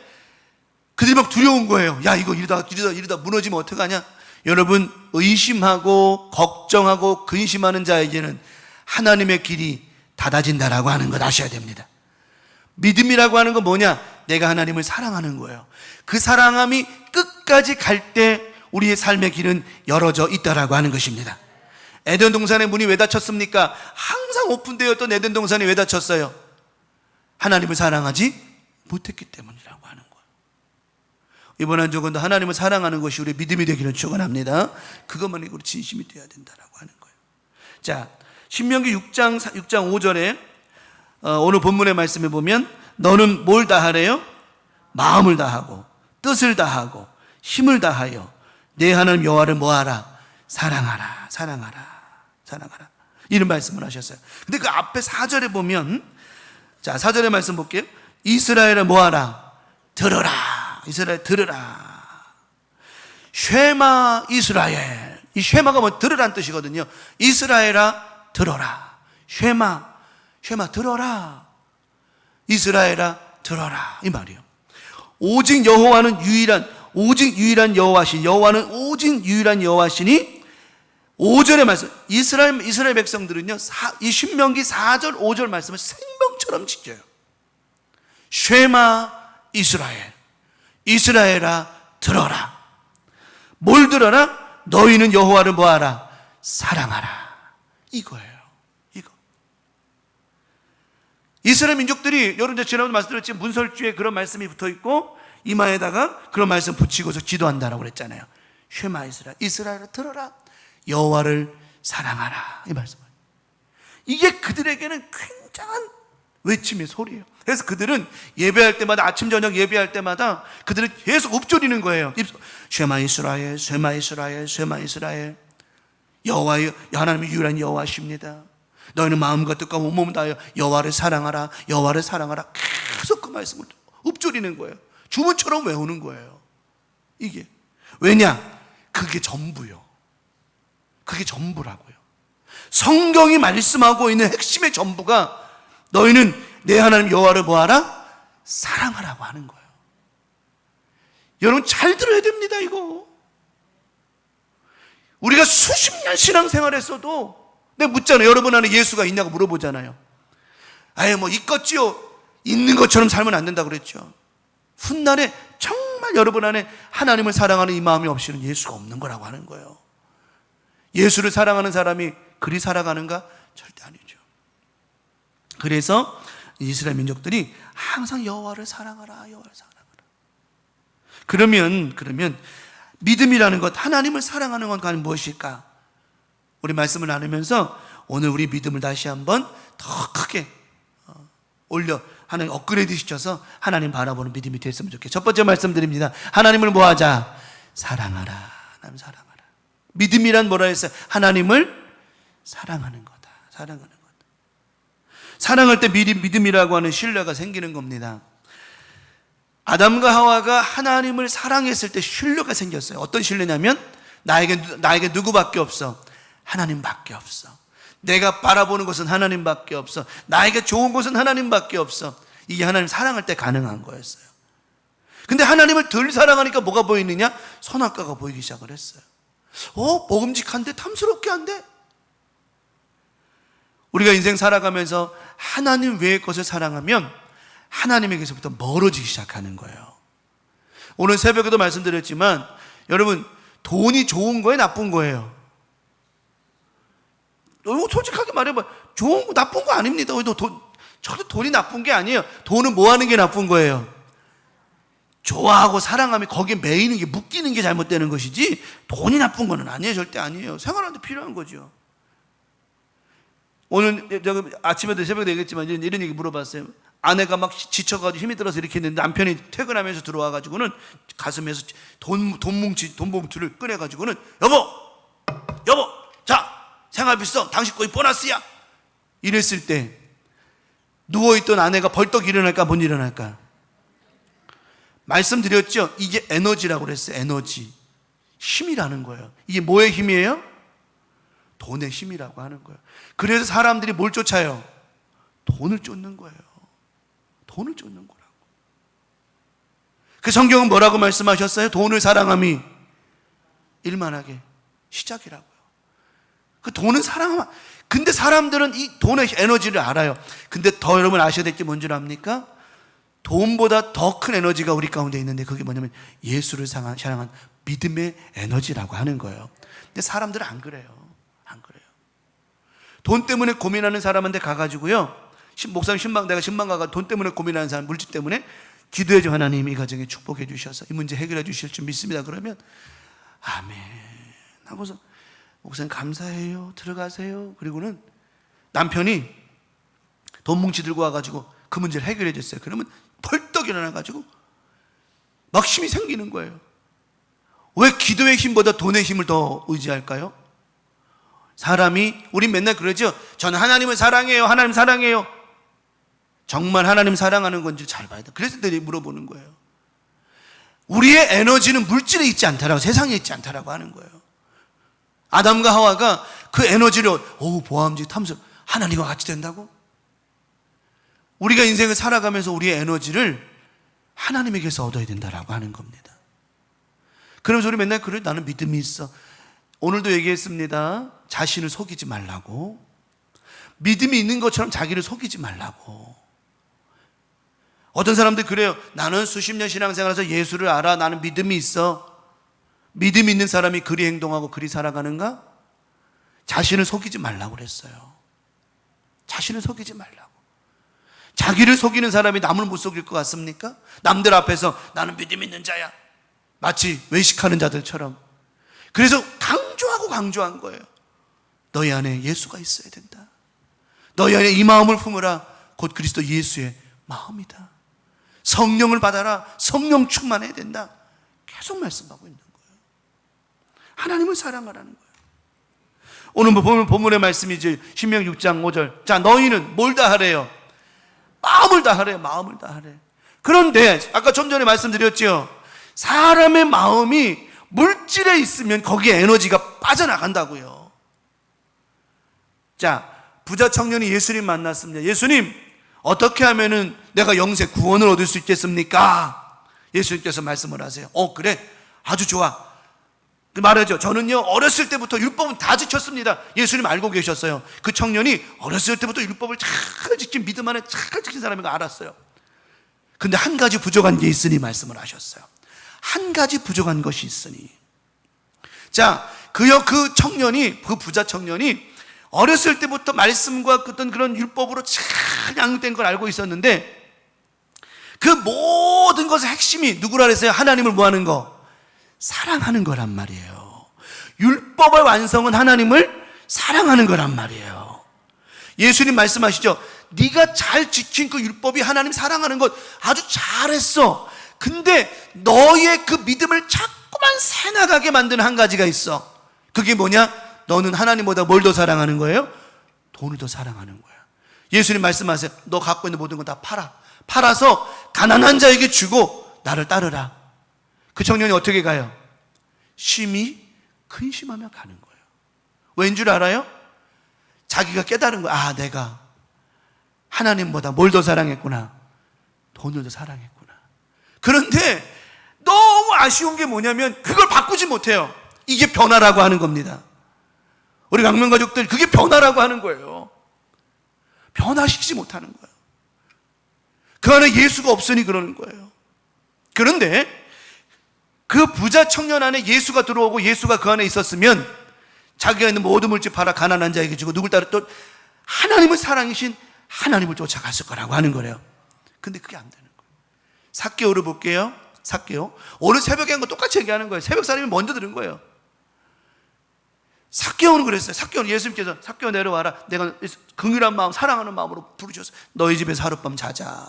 그들이 막 두려운 거예요. 야, 이거 이러다 무너지면 어떡하냐? 여러분, 의심하고 걱정하고 근심하는 자에게는 하나님의 길이 닫아진다라고 하는 것 아셔야 됩니다. 믿음이라고 하는 건 뭐냐? 내가 하나님을 사랑하는 거예요. 그 사랑함이 끝까지 갈 때 우리의 삶의 길은 열어져 있다라고 하는 것입니다. 에덴 동산의 문이 왜 닫혔습니까? 항상 오픈되었던 에덴 동산이 왜 닫혔어요? 하나님을 사랑하지 못했기 때문이라고 하는 거예요. 이번 한 주간도 하나님을 사랑하는 것이 우리의 믿음이 되기를 축원합니다. 그것만이 우리 진심이 되어야 된다라고 하는 거예요. 자, 신명기 6장 5절에 오늘 본문의 말씀에 보면 너는 뭘 다하래요? 마음을 다하고 뜻을 다하고 힘을 다하여 내 하나님 여호와를 뭐하라? 사랑하라, 사랑하라, 사랑하라. 이런 말씀을 하셨어요. 근데 그 앞에 4절에 보면, 자, 4절의 말씀 볼게요. 이스라엘을 뭐하라? 들으라. 이스라엘 들으라. 쉐마 이스라엘. 이 쉐마가 뭐 들으라는 뜻이거든요. 이스라엘아 들어라. 쉐마 들어라. 이스라엘아 들어라. 이 말이에요. 오직 여호와는 오직 유일한 여호와신, 여호와는 오직 유일한 여호와시니 5절의 말씀, 이스라엘 백성들은요, 이 신명기 4절 5절 말씀을 생명처럼 지켜요. 쉐마 이스라엘, 이스라엘아 들어라. 뭘 들어라? 너희는 여호와를 뭐하라? 사랑하라. 이거예요. 이거. 이스라엘 민족들이 여러분 지난번에 말씀드렸지만 문설주에 그런 말씀이 붙어있고 이마에다가 그런 말씀 붙이고서 기도한다라고 그랬잖아요. 쉐마 이스라엘, 이스라엘아 들어라. 여호와를 사랑하라. 이 말씀을. 이게 그들에게는 굉장한 외침의 소리예요. 그래서 그들은 예배할 때마다, 아침 저녁 예배할 때마다 그들은 계속 읊조리는 거예요. 쉐마 이스라엘, 쉐마 이스라엘, 쉐마 이스라엘. 여호와의 하나님이 유일한 여호와십니다. 너희는 마음과 뜻과 온몸을 다하여 여호와를 사랑하라, 여호와를 사랑하라. 계속 그 말씀을 읊조리는 거예요. 주문처럼 외우는 거예요. 이게 왜냐? 그게 전부요. 그게 전부라고요. 성경이 말씀하고 있는 핵심의 전부가 너희는 내 하나님 여호와를 뭐하라? 사랑하라고 하는 거예요. 여러분 잘 들어야 됩니다. 이거 우리가 수십 년 신앙생활했어도 내가 묻잖아요. 여러분 안에 예수가 있냐고 물어보잖아요. 아예 뭐 있겠지요. 있는 것처럼 살면 안 된다고 그랬죠. 훗날에 정말 여러분 안에 하나님을 사랑하는 이 마음이 없이는 예수가 없는 거라고 하는 거예요. 예수를 사랑하는 사람이 그리 살아가는가? 절대 아니죠. 그래서 이스라엘 민족들이 항상 여호와를 사랑하라, 여호와를 사랑하라. 그러면 믿음이라는 것, 하나님을 사랑하는 건 과연 무엇일까? 우리 말씀을 나누면서 오늘 우리 믿음을 다시 한번 더 크게 하나님 업그레이드 시켜서 하나님 바라보는 믿음이 됐으면 좋겠어요. 첫 번째 말씀드립니다. 하나님을 뭐하자? 사랑하라. 하나님 사랑하라. 믿음이란 뭐라 했어요? 하나님을 사랑하는 거다. 사랑하는 거다. 사랑할 때 믿음이라고 하는 신뢰가 생기는 겁니다. 아담과 하와가 하나님을 사랑했을 때 신뢰가 생겼어요. 어떤 신뢰냐면 나에게 누구밖에 없어? 하나님밖에 없어. 내가 바라보는 것은 하나님밖에 없어. 나에게 좋은 것은 하나님밖에 없어. 이게 하나님 사랑할 때 가능한 거였어요. 근데 하나님을 덜 사랑하니까 뭐가 보이느냐? 선악과가 보이기 시작을 했어요. 먹음직한데 탐스럽게 한데? 우리가 인생 살아가면서 하나님 외의 것을 사랑하면 하나님에게서부터 멀어지기 시작하는 거예요. 오늘 새벽에도 말씀드렸지만 여러분 돈이 좋은 거예요? 나쁜 거예요? 솔직하게 말해봐. 좋은 거 나쁜 거 아닙니다. 저도 돈이 나쁜 게 아니에요. 돈은 뭐 하는 게 나쁜 거예요? 좋아하고 사랑하면 거기에 매이는 게 묶이는 게 잘못되는 것이지 돈이 나쁜 거는 아니에요. 절대 아니에요. 생활하는데 필요한 거죠. 오늘 아침에도 새벽에 얘기했지만 이런 얘기 물어봤어요. 아내가 막 지쳐가지고 힘이 들어서 이렇게 했는데 남편이 퇴근하면서 들어와가지고는 가슴에서 돈 봉투를 꺼내가지고는 여보 자 생활비서 당신 거의 보너스야 이랬을 때 누워있던 아내가 벌떡 일어날까 못 일어날까? 말씀드렸죠. 이게 에너지라고 그랬어요. 에너지, 힘이라는 거예요. 이게 뭐의 힘이에요? 돈의 힘이라고 하는 거예요. 그래서 사람들이 뭘 쫓아요? 돈을 쫓는 거예요. 돈을 쫓는 거라고. 그 성경은 뭐라고 말씀하셨어요? 돈을 사랑함이 일만하게 시작이라고요. 그 돈은 사랑하면, 근데 사람들은 이 돈의 에너지를 알아요. 근데 더 여러분 아셔야 될 게 뭔 줄 압니까? 돈보다 더 큰 에너지가 우리 가운데 있는데 그게 뭐냐면 예수를 사랑한 믿음의 에너지라고 하는 거예요. 근데 사람들은 안 그래요. 안 그래요. 돈 때문에 고민하는 사람한테 가가지고요, 목사님 내가 신방 가가 돈 때문에 고민하는 사람, 물질 때문에 기도해줘. 하나님 이 가정에 축복해 주셔서 이 문제 해결해 주실 줄 믿습니다. 그러면 아멘 하고서 목사님 감사해요, 들어가세요. 그리고는 남편이 돈 뭉치 들고 와가지고 그 문제를 해결해 줬어요. 그러면 벌떡 일어나가지고 막 힘이 생기는 거예요. 왜 기도의 힘보다 돈의 힘을 더 의지할까요? 사람이, 우리 맨날 그러죠. 저는 하나님을 사랑해요. 하나님 사랑해요. 정말 하나님 사랑하는 건지 잘 봐야 돼. 그래서 내가 물어보는 거예요. 우리의 에너지는 물질에 있지 않다라고, 세상에 있지 않다라고 하는 거예요. 아담과 하와가 그 에너지를 보암직 탐색, 하나님과 같이 된다고? 우리가 인생을 살아가면서 우리의 에너지를 하나님에게서 얻어야 된다라고 하는 겁니다. 그러면서 우리 맨날 그래, 나는 믿음이 있어. 오늘도 얘기했습니다. 자신을 속이지 말라고. 믿음이 있는 것처럼 자기를 속이지 말라고. 어떤 사람들 그래요. 나는 수십 년 신앙생활에서 예수를 알아. 나는 믿음이 있어. 믿음 있는 사람이 그리 행동하고 그리 살아가는가? 자신을 속이지 말라고 그랬어요. 자신을 속이지 말라고. 자기를 속이는 사람이 남을 못 속일 것 같습니까? 남들 앞에서 나는 믿음 있는 자야. 마치 외식하는 자들처럼. 그래서 강조한 거예요. 너희 안에 예수가 있어야 된다. 너희 안에 이 마음을 품으라. 곧 그리스도 예수의 마음이다. 성령을 받아라. 성령 충만해야 된다. 계속 말씀하고 있는 거예요. 하나님을 사랑하라는 거예요. 오늘 본문의 말씀이지. 신명기 6장 5절. 자, 너희는 뭘 다 하래요? 마음을 다 하래요. 마음을 다 하래. 그런데 아까 좀 전에 말씀드렸죠. 사람의 마음이 물질에 있으면 거기에 에너지가 빠져나간다고요. 자, 부자 청년이 예수님 만났습니다. 예수님, 어떻게 하면은 내가 영생 구원을 얻을 수 있겠습니까? 예수님께서 말씀을 하세요. 그래, 아주 좋아. 말하죠. 저는요, 어렸을 때부터 율법은 다 지켰습니다. 예수님 알고 계셨어요. 그 청년이 어렸을 때부터 율법을 잘 지킨, 믿음 안에 잘 지킨 사람인 거 알았어요. 근데 한 가지 부족한 게 있으니 말씀을 하셨어요. 한 가지 부족한 것이 있으니. 자, 그 청년이, 그 부자 청년이 어렸을 때부터 말씀과 어떤 그런 율법으로 잘 양육된 걸 알고 있었는데, 그 모든 것의 핵심이 누구라 그랬어요? 하나님을 뭐 하는 거? 사랑하는 거란 말이에요. 율법의 완성은 하나님을 사랑하는 거란 말이에요. 예수님 말씀하시죠. 네가 잘 지킨 그 율법이 하나님 사랑하는 것 아주 잘했어. 근데 너의 그 믿음을 자꾸만 새나가게 만드는 한 가지가 있어. 그게 뭐냐? 너는 하나님보다 뭘 더 사랑하는 거예요? 돈을 더 사랑하는 거야. 예수님 말씀하세요. 너 갖고 있는 모든 거 다 팔아. 팔아서 가난한 자에게 주고 나를 따르라. 그 청년이 어떻게 가요? 심히 근심하며 가는 거예요. 왠 줄 알아요? 자기가 깨달은 거야. 내가 하나님보다 뭘 더 사랑했구나. 돈을 더 사랑했구나. 그런데 너무 아쉬운 게 뭐냐면 그걸 바꾸지 못해요. 이게 변화라고 하는 겁니다. 우리 강명가족들, 그게 변화라고 하는 거예요. 변화시키지 못하는 거예요. 그 안에 예수가 없으니 그러는 거예요. 그런데 그 부자 청년 안에 예수가 들어오고 예수가 그 안에 있었으면 자기가 있는 모든 물질 팔아 가난한 자에게 주고 누굴 따라 또 하나님을 사랑이신 하나님을 쫓아갔을 거라고 하는 거래요. 근데 그게 안 되는 거예요. 삭개오를 볼게요. 삭개오. 오늘 새벽에 한 거 똑같이 얘기하는 거예요. 새벽 사람이 먼저 들은 거예요. 삭개오는 그랬어요. 삭개오는 예수님께서 삭개오 내려와라. 내가 긍휼한 마음, 사랑하는 마음으로 부르셨어. 너희 집에서 하룻밤 자자.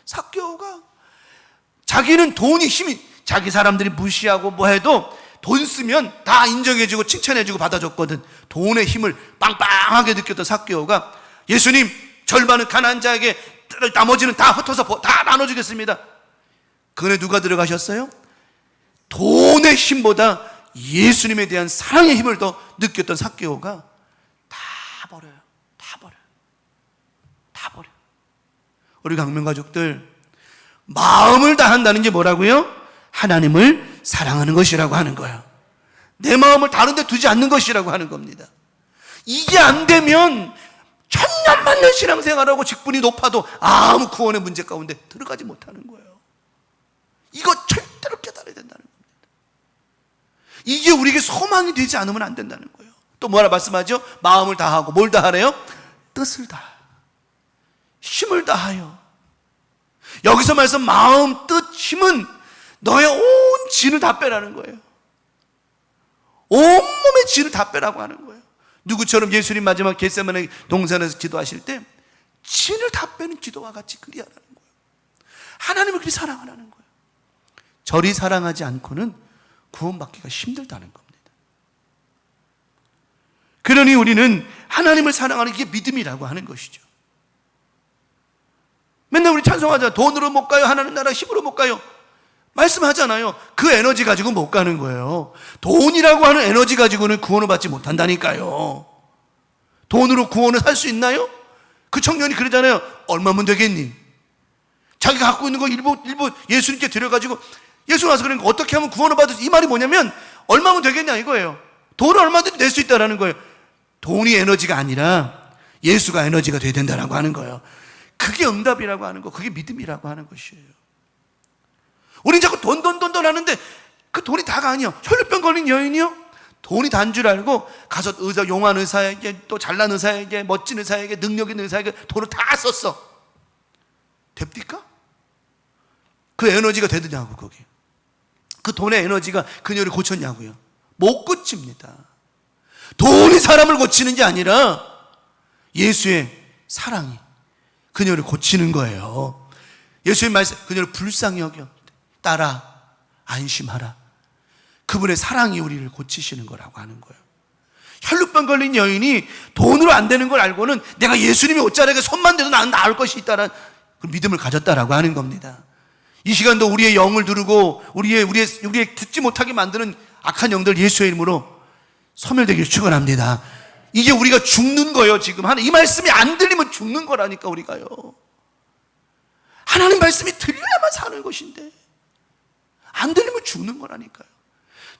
삭개오가 자기는 돈이 힘이, 자기 사람들이 무시하고 뭐 해도 돈 쓰면 다 인정해주고 칭찬해주고 받아줬거든. 돈의 힘을 빵빵하게 느꼈던 삭개오가 예수님, 절반은 가난한 자에게, 나머지는 다 흩어서 다 나눠주겠습니다. 그 안에 누가 들어가셨어요? 돈의 힘보다 예수님에 대한 사랑의 힘을 더 느꼈던 삭개오가 다 버려요. 다 버려요. 다 버려요. 우리 강명가족들, 마음을 다한다는 게 뭐라고요? 하나님을 사랑하는 것이라고 하는 거예요. 내 마음을 다른 데 두지 않는 것이라고 하는 겁니다. 이게 안 되면 천년만년 신앙생활하고 직분이 높아도 아무 구원의 문제 가운데 들어가지 못하는 거예요. 이거 절대로 깨달아야 된다는 겁니다. 이게 우리에게 소망이 되지 않으면 안 된다는 거예요. 또 뭐라 말씀하죠? 마음을 다하고 뭘 다하래요? 뜻을 다하여, 힘을 다하여. 여기서 말씀 마음, 뜻, 힘은 너의 온 진을 다 빼라는 거예요. 온몸의 진을 다 빼라고 하는 거예요. 누구처럼 예수님 마지막 겟세마네 동산에서 기도하실 때 진을 다 빼는 기도와 같이 그리하라는 거예요. 하나님을 그리 사랑하라는 거예요. 저리 사랑하지 않고는 구원받기가 힘들다는 겁니다. 그러니 우리는 하나님을 사랑하는 게 믿음이라고 하는 것이죠. 맨날 우리 찬송하잖아요. 돈으로 못 가요. 하나님 나라 힘으로 못 가요. 말씀하잖아요. 그 에너지 가지고 못 가는 거예요. 돈이라고 하는 에너지 가지고는 구원을 받지 못한다니까요. 돈으로 구원을 살 수 있나요? 그 청년이 그러잖아요. 얼마면 되겠니? 자기가 갖고 있는 거 일부 예수님께 드려가지고 예수 와서 그러니까 어떻게 하면 구원을 받을 수, 이 말이 뭐냐면 얼마면 되겠냐 이거예요. 돈을 얼마든지 낼 수 있다라는 거예요. 돈이 에너지가 아니라 예수가 에너지가 돼야 된다라고 하는 거예요. 그게 응답이라고 하는 거, 그게 믿음이라고 하는 것이에요. 우린 자꾸 돈 하는데 그 돈이 다가 아니요. 혈루병 걸린 여인이요, 돈이 단 줄 알고 가서 의사, 용한 의사에게, 또 잘난 의사에게, 멋진 의사에게, 능력 있는 의사에게 돈을 다 썼어. 됩니까? 그 에너지가 되느냐고. 거기 그 돈의 에너지가 그녀를 고쳤냐고요. 못 고칩니다. 돈이 사람을 고치는 게 아니라 예수의 사랑이 그녀를 고치는 거예요. 예수의 말씀, 그녀를 불쌍히 여겨 따라 안심하라. 그분의 사랑이 우리를 고치시는 거라고 하는 거예요. 혈루병 걸린 여인이 돈으로 안 되는 걸 알고는 내가 예수님의 옷자락에 손만 대도 나는 나을 것이 있다는 그 믿음을 가졌다라고 하는 겁니다. 이 시간도 우리의 영을 두르고 우리의 듣지 못하게 만드는 악한 영들 예수의 이름으로 소멸되기를 축원합니다. 이게 우리가 죽는 거예요. 지금 이 말씀이 안 들리면 죽는 거라니까. 우리가요, 하나님 들려야만 사는 것인데 안 들리면 죽는 거라니까요.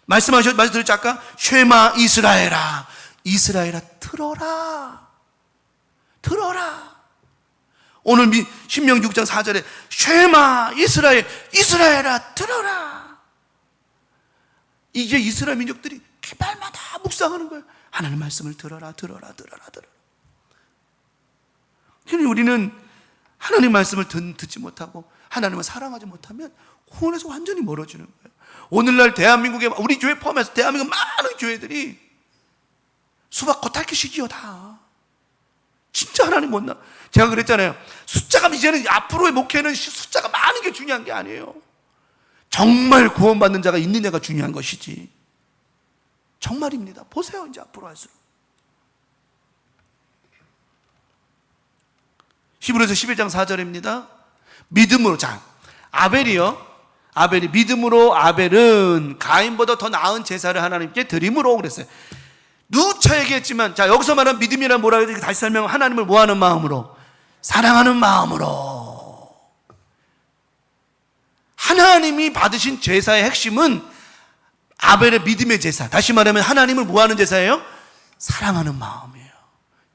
말씀 들었죠 아까? 쉐마 이스라엘아, 이스라엘아 들어라, 들어라. 오늘 신명 6장 4절에 쉐마 이스라엘, 이스라엘아 들어라. 이게 이스라엘 민족들이 기발마다 묵상하는 거예요. 하나님 말씀을 들어라, 들어라, 들어라, 들어라. 그러니 우리는 하나님 말씀을 듣지 못하고 하나님을 사랑하지 못하면 구원에서 완전히 멀어지는 거예요. 오늘날 대한민국에, 우리 교회 포함해서 대한민국 많은 교회들이 수박 겉핥기식이요 다. 진짜 하나님 못 나. 제가 그랬잖아요. 숫자가 이제는 앞으로의 목회는 숫자가 많은 게 중요한 게 아니에요. 정말 구원받는 자가 있느냐가 중요한 것이지. 정말입니다. 보세요. 이제 앞으로 할수록 히브리서 11장 4절입니다. 믿음으로, 자, 아벨이 믿음으로, 아벨은 가인보다 더 나은 제사를 하나님께 드림으로 그랬어요. 누차 얘기했지만, 자, 여기서 말하는 믿음이란 뭐라 해야 되지? 다시 설명하면 하나님을 뭐하는 마음으로? 사랑하는 마음으로. 하나님이 받으신 제사의 핵심은 아벨의 믿음의 제사, 다시 말하면 하나님을 뭐하는 제사예요? 사랑하는 마음이에요.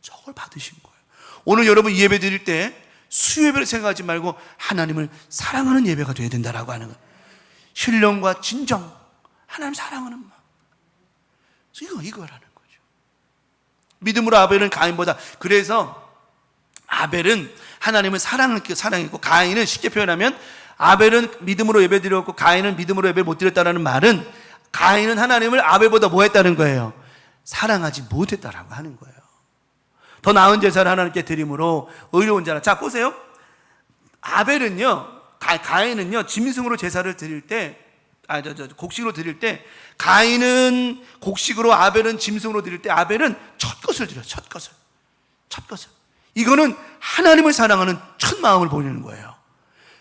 저걸 받으신 거예요. 오늘 여러분 예배 드릴 때 수예배를 생각하지 말고 하나님을 사랑하는 예배가 되어야 된다라고 하는 거예요. 신령과 진정, 하나님 사랑하는 마음, 이거라는 거죠. 믿음으로 아벨은 가인보다, 그래서 아벨은 하나님을 사랑했고 가인은, 쉽게 표현하면 아벨은 믿음으로 예배드렸고 가인은 믿음으로 예배 못 드렸다는 말은 가인은 하나님을 아벨보다 뭐 했다는 거예요? 사랑하지 못했다라고 하는 거예요. 더 나은 제사를 하나님께 드림으로 의로운 자라. 자, 보세요. 아벨은요, 가인은요, 짐승으로 제사를 드릴 때, 곡식으로 드릴 때, 가인은 곡식으로, 아벨은 짐승으로 드릴 때, 아벨은 첫 것을 드려요. 첫 것을. 이거는 하나님을 사랑하는 첫 마음을 보이는 거예요.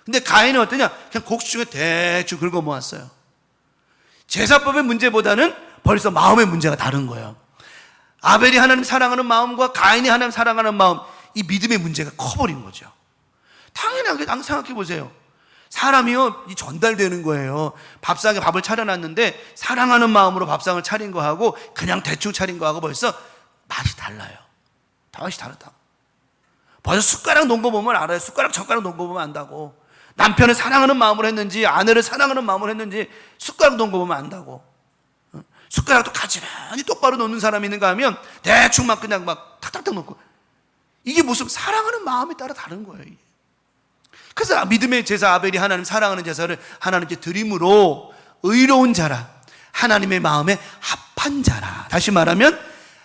근데 가인은 어떠냐? 그냥 곡식 중에 대충 긁어 모았어요. 제사법의 문제보다는 벌써 마음의 문제가 다른 거예요. 아벨이 하나님 사랑하는 마음과 가인이 하나님 사랑하는 마음, 이 믿음의 문제가 커버린 거죠. 당연히 생각해 보세요. 사람이요, 이 전달되는 거예요. 밥상에 밥을 차려놨는데 사랑하는 마음으로 밥상을 차린 거하고 그냥 대충 차린 거하고 벌써 맛이 달라요. 맛이 다르다. 벌써 숟가락 놓은 거 보면 알아요. 숟가락 젓가락 놓은 거 보면 안다고. 남편을 사랑하는 마음으로 했는지 아내를 사랑하는 마음으로 했는지 숟가락 놓은 거 보면 안다고. 숟가락도 가지런히 똑바로 놓는 사람이 있는가 하면 대충 그냥 탁탁탁 놓고, 이게 무슨 사랑하는 마음에 따라 다른 거예요. 이게. 그래서 믿음의 제사 아벨이 하나님 사랑하는 제사를 하나님께 드림으로 의로운 자라, 하나님의 마음에 합한 자라. 다시 말하면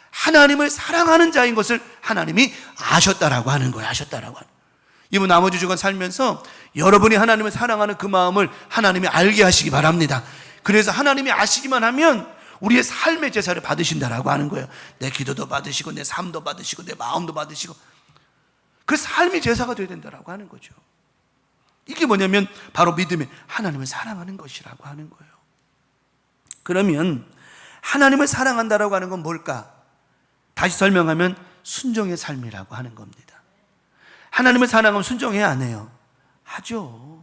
하나님을 사랑하는 자인 것을 하나님이 아셨다라고 하는 거예요. 아셨다라고 하는. 이번 나머지 주간 살면서 여러분이 하나님을 사랑하는 그 마음을 하나님이 알게 하시기 바랍니다. 그래서 하나님이 아시기만 하면 우리의 삶의 제사를 받으신다라고 하는 거예요. 내 기도도 받으시고 내 삶도 받으시고 내 마음도 받으시고 그 삶이 제사가 되어야 된다라고 하는 거죠. 이게 뭐냐면 바로 믿음이 하나님을 사랑하는 것이라고 하는 거예요. 그러면 하나님을 사랑한다라고 하는 건 뭘까? 다시 설명하면 순종의 삶이라고 하는 겁니다. 하나님을 사랑하면 순종해야 안 해요? 하죠.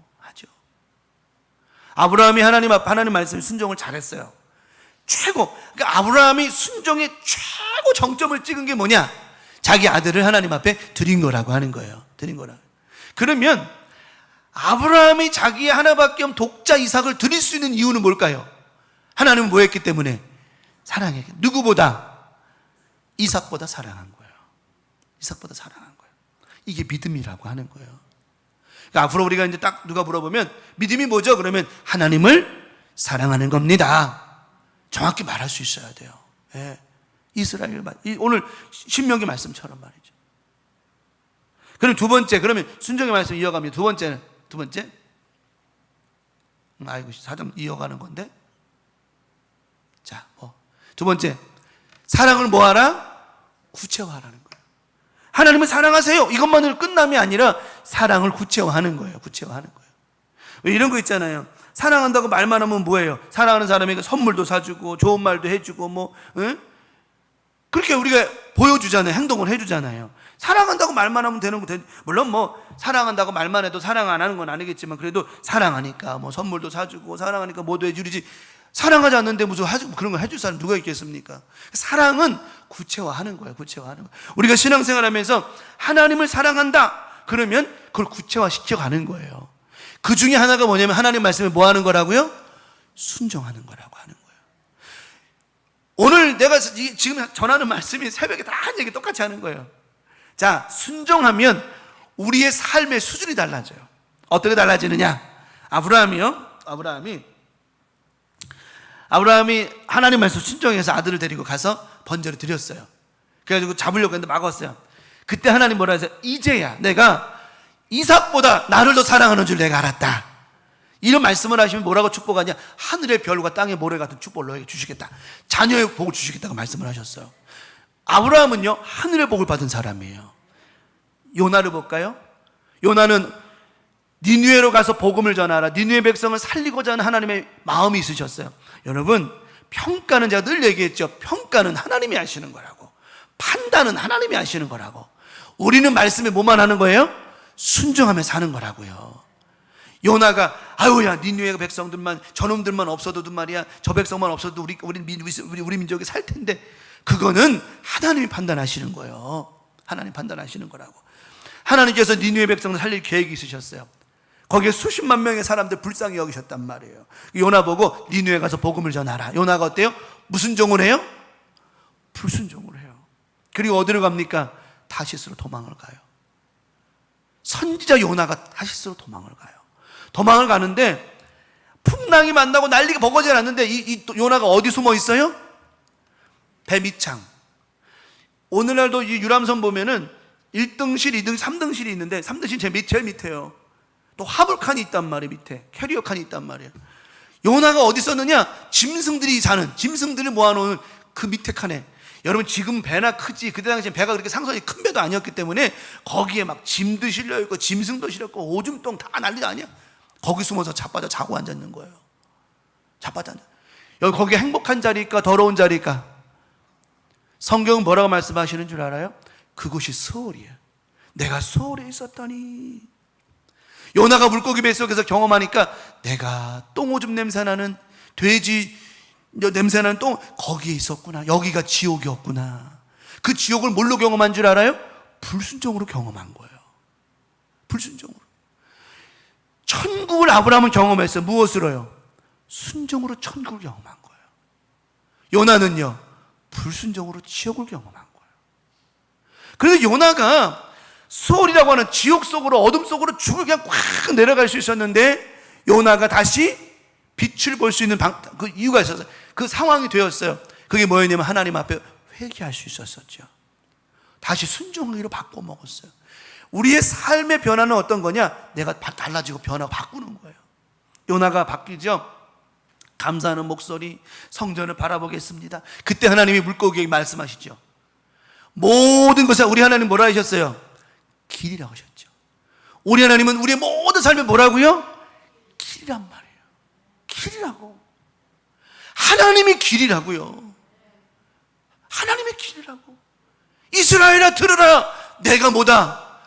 아브라함이 하나님 말씀에 순종을 잘했어요. 최고. 그러니까 아브라함이 순종의 최고 정점을 찍은 게 뭐냐? 자기 아들을 하나님 앞에 드린 거라고 하는 거예요. 드린 거라. 그러면 아브라함이 자기의 하나밖에 없는 독자 이삭을 드릴 수 있는 이유는 뭘까요? 하나님은 뭐 했기 때문에? 사랑해. 누구보다? 이삭보다 사랑한 거예요. 이삭보다 사랑한 거예요. 이게 믿음이라고 하는 거예요. 그러니까 앞으로 우리가 이제 딱 누가 물어보면 믿음이 뭐죠? 그러면 하나님을 사랑하는 겁니다. 정확히 말할 수 있어야 돼요. 예. 이스라엘 오늘 신명기 말씀처럼 말이죠. 그럼 두 번째, 그러면 순종의 말씀 이어갑니다. 두 번째. 아이고 4점 이어가는 건데. 자, 두 번째, 사랑을 뭐하라? 구체화하라는 거예요. 하나님을 사랑하세요. 이것만으로 끝남이 아니라 사랑을 구체화하는 거예요. 구체화하는 거예요. 왜 이런 거 있잖아요. 사랑한다고 말만 하면 뭐예요? 사랑하는 사람에게 선물도 사주고 좋은 말도 해주고 응? 그렇게 우리가 보여주잖아요. 행동을 해주잖아요. 사랑한다고 말만 하면 되는 거 물론 사랑한다고 말만 해도 사랑 안 하는 건 아니겠지만 그래도 사랑하니까 선물도 사주고 사랑하니까 뭐도 해주지. 사랑하지 않는데 무슨 그런 거 해줄 사람 누가 있겠습니까? 사랑은 구체화하는 거예요. 구체화하는 거예요. 우리가 신앙생활하면서 하나님을 사랑한다 그러면 그걸 구체화시켜가는 거예요. 그 중에 하나가 뭐냐면 하나님 말씀에 뭐 하는 거라고요? 순종하는 거라고 하는 거예요. 오늘 내가 지금 전하는 말씀이 새벽에 다 한 얘기 똑같이 하는 거예요. 자, 순종하면 우리의 삶의 수준이 달라져요. 어떻게 달라지느냐? 아브라함이 하나님 말씀 순종해서 아들을 데리고 가서 번제를 드렸어요. 그래가지고 잡으려고 했는데 막았어요. 그때 하나님 뭐라 하세요? 이제야 내가 이삭보다 나를 더 사랑하는 줄 내가 알았다. 이런 말씀을 하시면 뭐라고 축복하냐? 하늘의 별과 땅의 모래 같은 축복을 너에게 주시겠다. 자녀의 복을 주시겠다고 말씀을 하셨어요. 아브라함은요 하늘의 복을 받은 사람이에요. 요나를 볼까요? 요나는 니느웨로 가서 복음을 전하라. 니느웨 백성을 살리고자 하는 하나님의 마음이 있으셨어요. 여러분, 평가는 제가 늘 얘기했죠. 평가는 하나님이 하시는 거라고. 판단은 하나님이 하시는 거라고. 우리는 말씀에 뭐만 하는 거예요? 순종하며 사는 거라고요. 요나가 아유야 니느웨 백성들만 저놈들만 없어도 말이야 저 백성만 없어도 우리 민족이 살 텐데 그거는 하나님이 판단하시는 거예요. 하나님 판단하시는 거라고. 하나님께서 니느웨 백성을 살릴 계획이 있으셨어요. 거기에 수십만 명의 사람들 불쌍히 여기셨단 말이에요. 요나 보고 니느웨 가서 복음을 전하라. 요나가 어때요? 무슨 종을 해요? 불순종을 해요. 그리고 어디로 갑니까? 다시스로 도망을 가요. 선지자 요나가 다시스로 도망을 가요. 도망을 가는데 풍랑이 만나고 난리가 버거지 않았는데 이 요나가 어디 숨어 있어요? 배 밑창. 오늘날도 이 유람선 보면은 1등실, 2등, 3등실이 있는데 3등실 제일 밑에요. 또 화물칸이 있단 말이에요. 밑에 캐리어 칸이 있단 말이에요. 요나가 어디 있었느냐? 짐승들을 모아놓은 그 밑에 칸에. 여러분 지금 배나 크지 그때 당시에 배가 그렇게 상선이 큰 배도 아니었기 때문에 거기에 막 짐도 실려있고 짐승도 실렸고 오줌똥 다 난리가 아니야. 거기 숨어서 자빠져 자고 앉았는 거예요. 자빠져 앉아. 여기 거기 행복한 자리일까 더러운 자리일까? 성경은 뭐라고 말씀하시는 줄 알아요? 그곳이 수월이에요. 내가 수월에 있었더니. 요나가 물고기 뱃속에서 경험하니까 내가 똥오줌 냄새나는 돼지 냄새나는 똥 거기에 있었구나. 여기가 지옥이었구나. 그 지옥을 뭘로 경험한 줄 알아요? 불순종으로 경험한 거예요. 불순종으로. 천국을 아브라함은 경험했어요. 무엇으로요? 순종으로 천국을 경험한 거예요. 요나는요 불순종으로 지옥을 경험한 거예요. 그래서 요나가 수월이라고 하는 지옥 속으로 어둠 속으로 죽을 그냥 꽉 내려갈 수 있었는데 요나가 다시 빛을 볼 수 있는 그 이유가 있었어요. 그 상황이 되었어요. 그게 뭐였냐면 하나님 앞에 회개할 수 있었었죠. 다시 순종하기로 바꿔먹었어요. 우리의 삶의 변화는 어떤 거냐? 내가 달라지고 변화고 바꾸는 거예요. 요나가 바뀌죠. 감사하는 목소리, 성전을 바라보겠습니다. 그때 하나님이 물고기에게 말씀하시죠. 모든 것을 우리 하나님 뭐라 하셨어요? 길이라고 하셨죠. 우리 하나님은 우리의 모든 삶에 뭐라고요? 길이란 말이에요. 길이라고. 하나님이 길이라고요. 하나님의 길이라고. 이스라엘아 들으라. 내가 뭐다?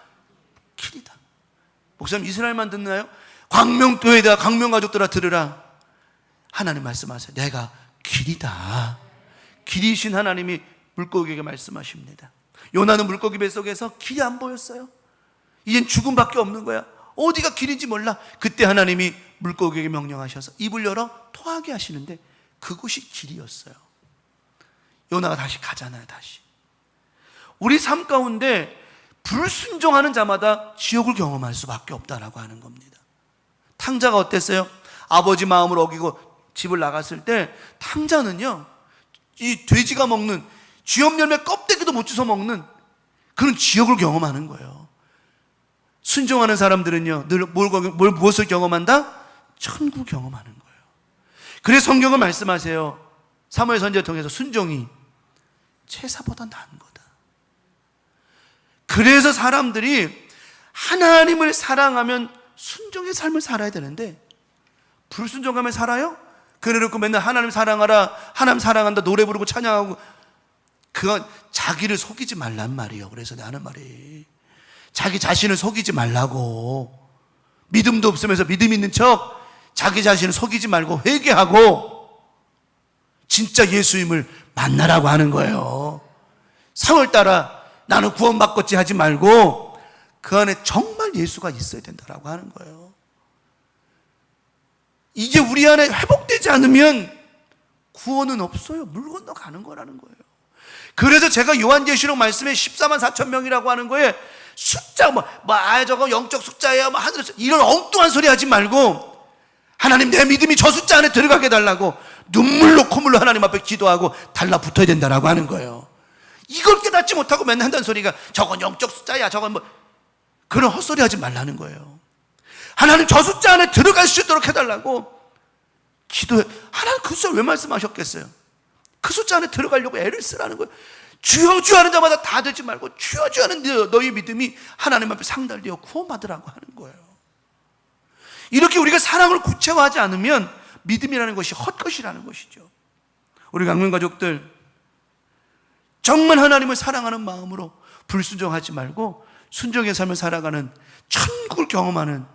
길이다. 목사님 이스라엘만 듣나요? 광명교회다, 광명가족들아 들으라. 하나님 말씀하세요. 내가 길이다. 길이신 하나님이 물고기에게 말씀하십니다. 요나는 물고기 뱃속에서 길이 안 보였어요. 이젠 죽음밖에 없는 거야. 어디가 길인지 몰라. 그때 하나님이 물고기에게 명령하셔서 입을 열어 토하게 하시는데 그곳이 길이었어요. 요나가 다시 가잖아요. 다시. 우리 삶 가운데 불순종하는 자마다 지옥을 경험할 수밖에 없다라고 하는 겁니다. 탕자가 어땠어요? 아버지 마음을 어기고 집을 나갔을 때 탕자는요, 이 돼지가 먹는 쥐염 열매 껍데기도 못 주워 먹는 그런 지옥을 경험하는 거예요. 순종하는 사람들은요, 늘 무엇을 경험한다? 천국 경험하는 거예요. 그래서 성경은 말씀하세요. 사무엘 선지자를 통해서 순종이 제사보다 나은 거다. 그래서 사람들이 하나님을 사랑하면 순종의 삶을 살아야 되는데 불순종하면 살아요? 그래놓고 맨날 하나님 사랑하라, 하나님 사랑한다 노래 부르고 찬양하고, 그건 자기를 속이지 말란 말이에요. 그래서 나는 말이 자기 자신을 속이지 말라고. 믿음도 없으면서 믿음 있는 척 자기 자신을 속이지 말고 회개하고 진짜 예수님을 만나라고 하는 거예요. 4월 따라 나는 구원받겠지 하지 말고 그 안에 정말 예수가 있어야 된다라고 하는 거예요. 이게 우리 안에 회복되지 않으면 구원은 없어요. 물 건너가는 거라는 거예요. 그래서 제가 요한계시록 말씀에 14만 4천 명이라고 하는 거에 숫자 저거 영적 숫자야 하늘 이런 엉뚱한 소리 하지 말고 하나님 내 믿음이 저 숫자 안에 들어가게 해달라고 눈물로 콧물로 하나님 앞에 기도하고 달라붙어야 된다라고 하는 거예요. 이걸 깨닫지 못하고 맨날 한다는 소리가 저건 영적 숫자야 저건 그런 헛소리 하지 말라는 거예요. 하나님 저 숫자 안에 들어갈 수 있도록 해달라고 기도해. 하나님 그 숫자 왜 말씀하셨겠어요? 그 숫자 안에 들어가려고 애를 쓰라는 거예요. 주여 주여 하는 자마다 다 되지 말고 주여 주여 하는 너희 믿음이 하나님 앞에 상달되어 구원받으라고 하는 거예요. 이렇게 우리가 사랑을 구체화하지 않으면 믿음이라는 것이 헛것이라는 것이죠. 우리 강명가족들 정말 하나님을 사랑하는 마음으로 불순종하지 말고 순종의 삶을 살아가는 천국을 경험하는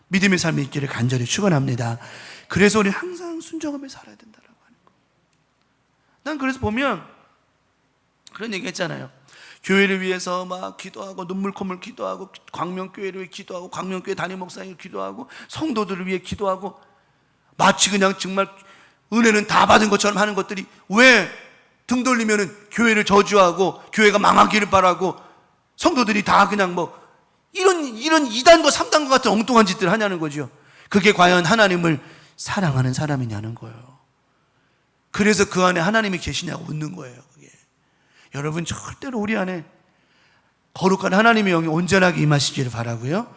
믿음의 삶이 있기를 간절히 축원합니다. 그래서 우리 항상 순종하며 살아야 된다고 하는 거예요. 난 그래서 보면 그런 얘기 했잖아요. 교회를 위해서 막 기도하고 눈물 콧물 기도하고 광명교회를 위해 기도하고 광명교회 담임 목사님을 기도하고 성도들을 위해 기도하고 마치 그냥 정말 은혜는 다 받은 것처럼 하는 것들이 왜 등 돌리면은 교회를 저주하고 교회가 망하기를 바라고 성도들이 다 그냥 이런 2단과 3단과 같은 엉뚱한 짓들을 하냐는 거죠. 그게 과연 하나님을 사랑하는 사람이냐는 거예요. 그래서 그 안에 하나님이 계시냐고 묻는 거예요. 그게. 여러분 절대로 우리 안에 거룩한 하나님의 영이 온전하게 임하시기를 바라고요.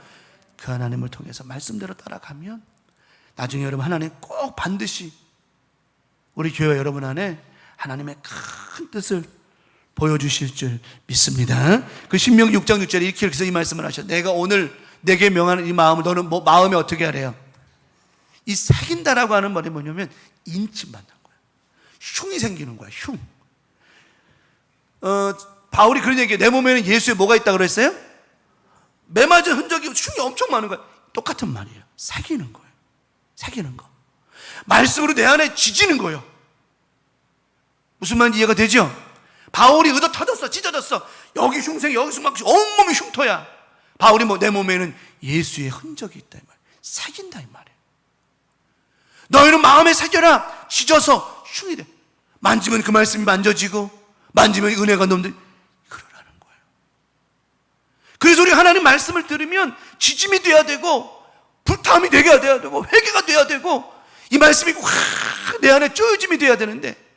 그 하나님을 통해서 말씀대로 따라가면 나중에 여러분 하나님 꼭 반드시 우리 교회 여러분 안에 하나님의 큰 뜻을 보여주실 줄 믿습니다. 그 신명기 6장 6절에 이렇게 해서 이 말씀을 하셨어요. 내가 오늘 내게 명하는 이 마음을 너는 마음에 어떻게 하래요? 이 새긴다라고 하는 말이 뭐냐면 인침 받는 거야. 흉이 생기는 거야. 흉. 바울이 그런 얘기해요. 내 몸에는 예수의 뭐가 있다고 그랬어요? 매 맞은 흔적이 흉이 엄청 많은 거야. 똑같은 말이에요. 새기는 거예요. 새기는 거. 말씀으로 내 안에 지지는 거예요. 무슨 말인지 이해가 되죠? 바울이 의도 터졌어. 찢어졌어. 여기 흉생 여기 흉막 온몸이 흉터야. 바울이 내 몸에는 예수의 흔적이 있다 이 말이에요. 새긴다 이 말이에요. 너희는 마음에 새겨라. 찢어서 흉이 돼. 만지면 그 말씀이 만져지고 만지면 은혜가 넘는 그러라는 거예요. 그래서 우리 하나님 말씀을 들으면 지짐이 돼야 되고 불타함이 되게 돼야 되고 회개가 돼야 되고 이 말씀이 확 내 안에 쪼여짐이 돼야 되는데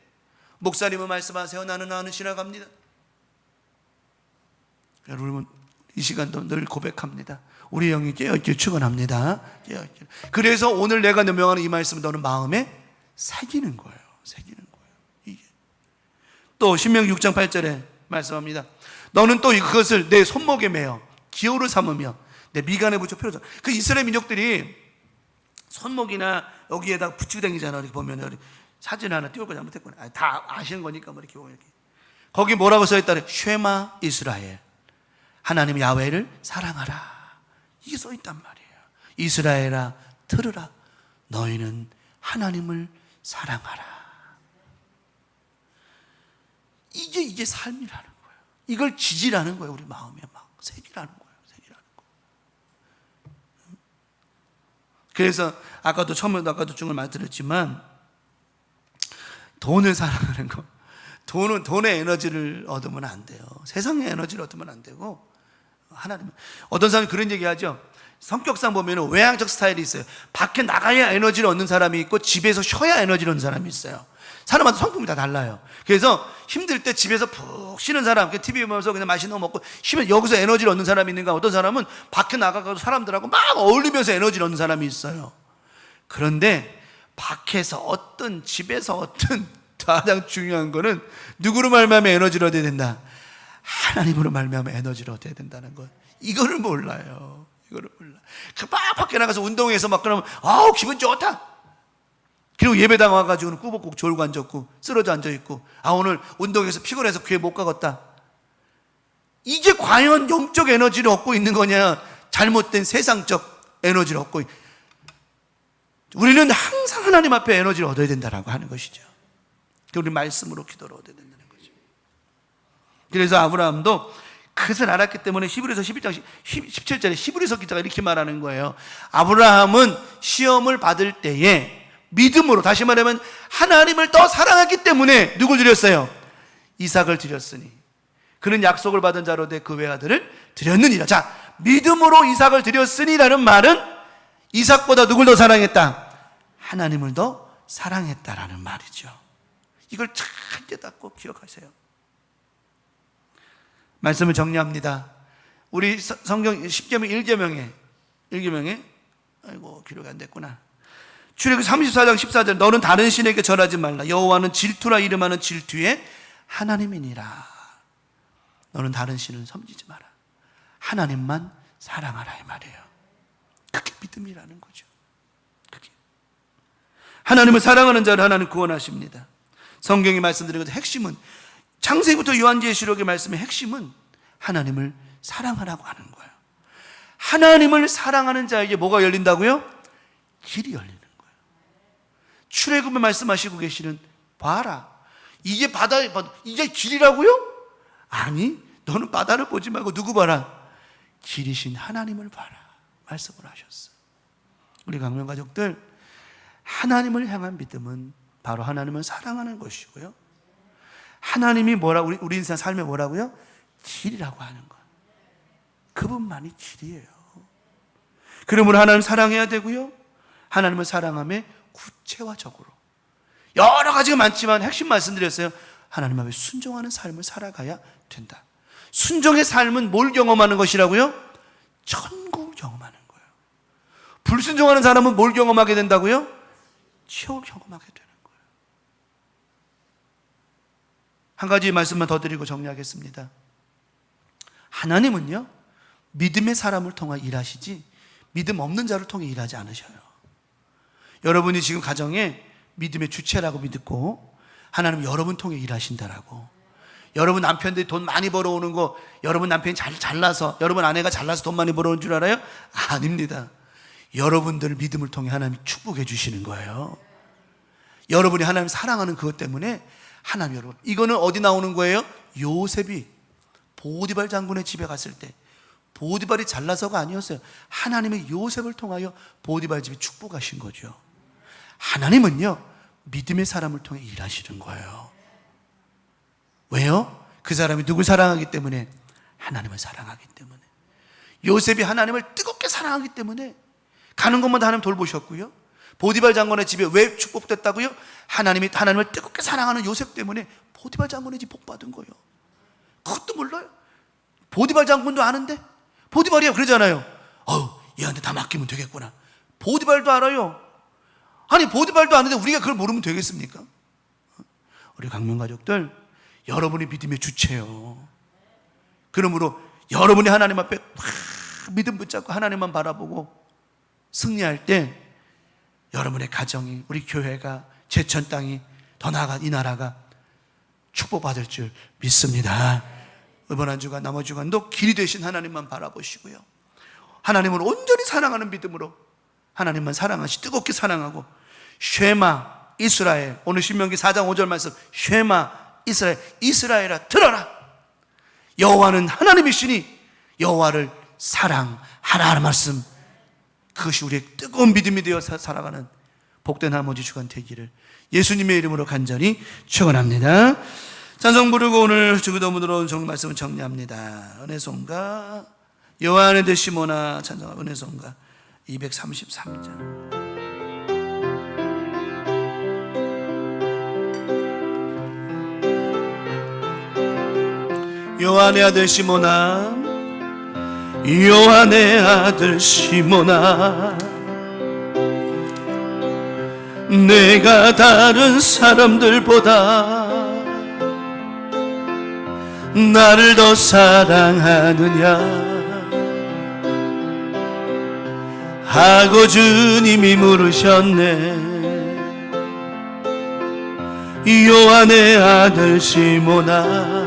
목사님은 말씀하세요. 나는 지나갑니다. 여러분 이 시간도 늘 고백합니다. 우리 영이 깨어있길 축원합니다. 깨어있길. 그래서 오늘 내가 명하는 이 말씀은 너는 마음에 새기는 거예요. 새기는 거예요. 이게. 또 신명기 6장 8절에 말씀합니다. 너는 또 그것을 내 손목에 매어 기호를 삼으며 내 미간에 붙여 표로. 그 이스라엘 민족들이 손목이나 여기에다 붙이고 다니잖아. 이렇게 보면 사진 하나 띄울 거 잘못했구나. 다 아시는 거니까 뭐 이렇게 보면 이렇게. 거기 뭐라고 써있다래? 쉐마 이스라엘. 하나님 야훼를 사랑하라. 이게 써있단 말이에요. 이스라엘아 들으라. 너희는 하나님을 사랑하라. 이게 삶이라는 거예요. 이걸 지지라는 거예요. 우리 마음에 막 새기라는 거예요. 새기라는 거. 그래서 아까도 중을 말씀드렸지만 돈을 사랑하는 거. 돈의 에너지를 얻으면 안 돼요. 세상의 에너지를 얻으면 안 되고 하나님. 어떤 사람이 그런 얘기하죠. 성격상 보면 외향적 스타일이 있어요. 밖에 나가야 에너지를 얻는 사람이 있고 집에서 쉬어야 에너지를 얻는 사람이 있어요. 사람마다 성품이 다 달라요. 그래서 힘들 때 집에서 푹 쉬는 사람, TV 보면서 그냥 맛있는 거 먹고 쉬면 여기서 에너지를 얻는 사람이 있는가, 어떤 사람은 밖에 나가서 사람들하고 막 어울리면서 에너지를 얻는 사람이 있어요. 그런데 밖에서 어떤 집에서 어떤 가장 중요한 거는 누구로 말미암아 에너지를 얻어야 된다? 하나님으로 말미암아 에너지를 얻어야 된다는 거. 이거를 몰라요. 이거를 몰라. 막 밖에 나가서 운동해서 막 그러면 아우 기분 좋다. 그리고 예배당 와가지고는 꾸벅꾸벅 졸고 앉았고 쓰러져 앉아있고 오늘 운동해서 피곤해서 교회 못 가겠다. 이게 과연 영적 에너지를 얻고 있는 거냐, 잘못된 세상적 에너지를 얻고 우리는 항상 하나님 앞에 에너지를 얻어야 된다라고 하는 것이죠. 우리 말씀으로 기도를 얻어야 된다는 거죠. 그래서 아브라함도 그것을 알았기 때문에 히브리서 11장 17절에 히브리서 기자가 이렇게 말하는 거예요. 아브라함은 시험을 받을 때에 믿음으로, 다시 말하면 하나님을 더 사랑했기 때문에 누굴 드렸어요? 이삭을 드렸으니 그는 약속을 받은 자로 돼 그 외아들을 드렸느니라. 자, 믿음으로 이삭을 드렸으니라는 말은 이삭보다 누굴 더 사랑했다? 하나님을 더 사랑했다라는 말이죠. 이걸 잘 깨닫고 기억하세요. 말씀을 정리합니다. 우리 성경 10계명 1계명에 아이고 기록이 안 됐구나. 출애굽기 34장 14절 너는 다른 신에게 절하지 말라. 여호와는 질투라 이름하는 질투의 하나님이니라. 너는 다른 신을 섬기지 마라. 하나님만 사랑하라 이 말이에요. 그게 믿음이라는 거죠. 그게. 하나님을 사랑하는 자를 하나님 구원하십니다. 성경이 말씀드린 것 핵심은 창세기부터 요한계시록의 말씀의 핵심은 하나님을 사랑하라고 하는 거예요. 하나님을 사랑하는 자에게 뭐가 열린다고요? 길이 열리는 거예요. 출애굽에 말씀하시고 계시는 봐라. 이게 바다, 이게 길이라고요? 아니, 너는 바다를 보지 말고 누구 봐라? 길이신 하나님을 봐라. 말씀을 하셨어요. 우리 강명 가족들, 하나님을 향한 믿음은 바로 하나님을 사랑하는 것이고요. 하나님이 뭐라고, 우리 인생 삶에 뭐라고요? 길이라고 하는 것. 그분만이 길이에요. 그러므로 하나님을 사랑해야 되고요. 하나님을 사랑함에 구체화적으로. 여러 가지가 많지만 핵심 말씀드렸어요. 하나님 앞에 순종하는 삶을 살아가야 된다. 순종의 삶은 뭘 경험하는 것이라고요? 천국을 경험하는 거예요. 불순종하는 사람은 뭘 경험하게 된다고요? 지옥을 경험하게 되는 거예요. 한 가지 말씀만 더 드리고 정리하겠습니다. 하나님은요, 믿음의 사람을 통해 일하시지 믿음 없는 자를 통해 일하지 않으셔요. 여러분이 지금 가정에 믿음의 주체라고 믿고 하나님 여러분 통해 일하신다라고. 여러분 남편들이 돈 많이 벌어오는 거, 여러분 남편이 잘나서, 여러분 아내가 잘나서 돈 많이 벌어오는 줄 알아요? 아닙니다. 여러분들 믿음을 통해 하나님이 축복해 주시는 거예요. 여러분이 하나님 사랑하는 그것 때문에 하나님, 여러분, 이거는 어디 나오는 거예요? 요셉이 보디발 장군의 집에 갔을 때 보디발이 잘나서가 아니었어요. 하나님의 요셉을 통하여 보디발 집에 축복하신 거죠. 하나님은요, 믿음의 사람을 통해 일하시는 거예요. 왜요? 그 사람이 누굴 사랑하기 때문에? 하나님을 사랑하기 때문에. 요셉이 하나님을 뜨겁게 사랑하기 때문에 가는 것마다 하나님 돌보셨고요. 보디발 장군의 집에 왜 축복됐다고요? 하나님을 뜨겁게 사랑하는 요셉 때문에 보디발 장군의 집 복 받은 거예요. 그것도 몰라요. 보디발 장군도 아는데, 보디발이야 그러잖아요. 얘한테 다 맡기면 되겠구나. 보디발도 알아요. 아니 보디발도 아는데 우리가 그걸 모르면 되겠습니까? 우리 강명 가족들, 여러분이 믿음의 주체요. 그러므로 여러분이 하나님 앞에 막 믿음 붙잡고 하나님만 바라보고 승리할 때 여러분의 가정이, 우리 교회가, 제천 땅이, 더 나아가 이 나라가 축복받을 줄 믿습니다. 이번 한 주간, 나머지 주간도 길이 되신 하나님만 바라보시고요, 하나님을 온전히 사랑하는 믿음으로 하나님만 사랑하시, 뜨겁게 사랑하고, 쉐마 이스라엘, 오늘 신명기 4장 5절 말씀, 쉐마 이스라엘, 이스라엘아 들어라, 여호와는 하나님이시니 여호와를 사랑하라 말씀. 그것이 우리의 뜨거운 믿음이 되어 살아가는 복된 나머지 주간 되기를 예수님의 이름으로 간절히 축원합니다. 찬송 부르고 오늘 주기도문으로 정 말씀을 정리합니다. 은혜송가 여호와 안에 드시모나, 찬송 은혜송가 233장. 요한의 아들 시모나, 요한의 아들 시모나, 내가 다른 사람들보다 나를 더 사랑하느냐 하고 주님이 물으셨네. 요한의 아들 시모나,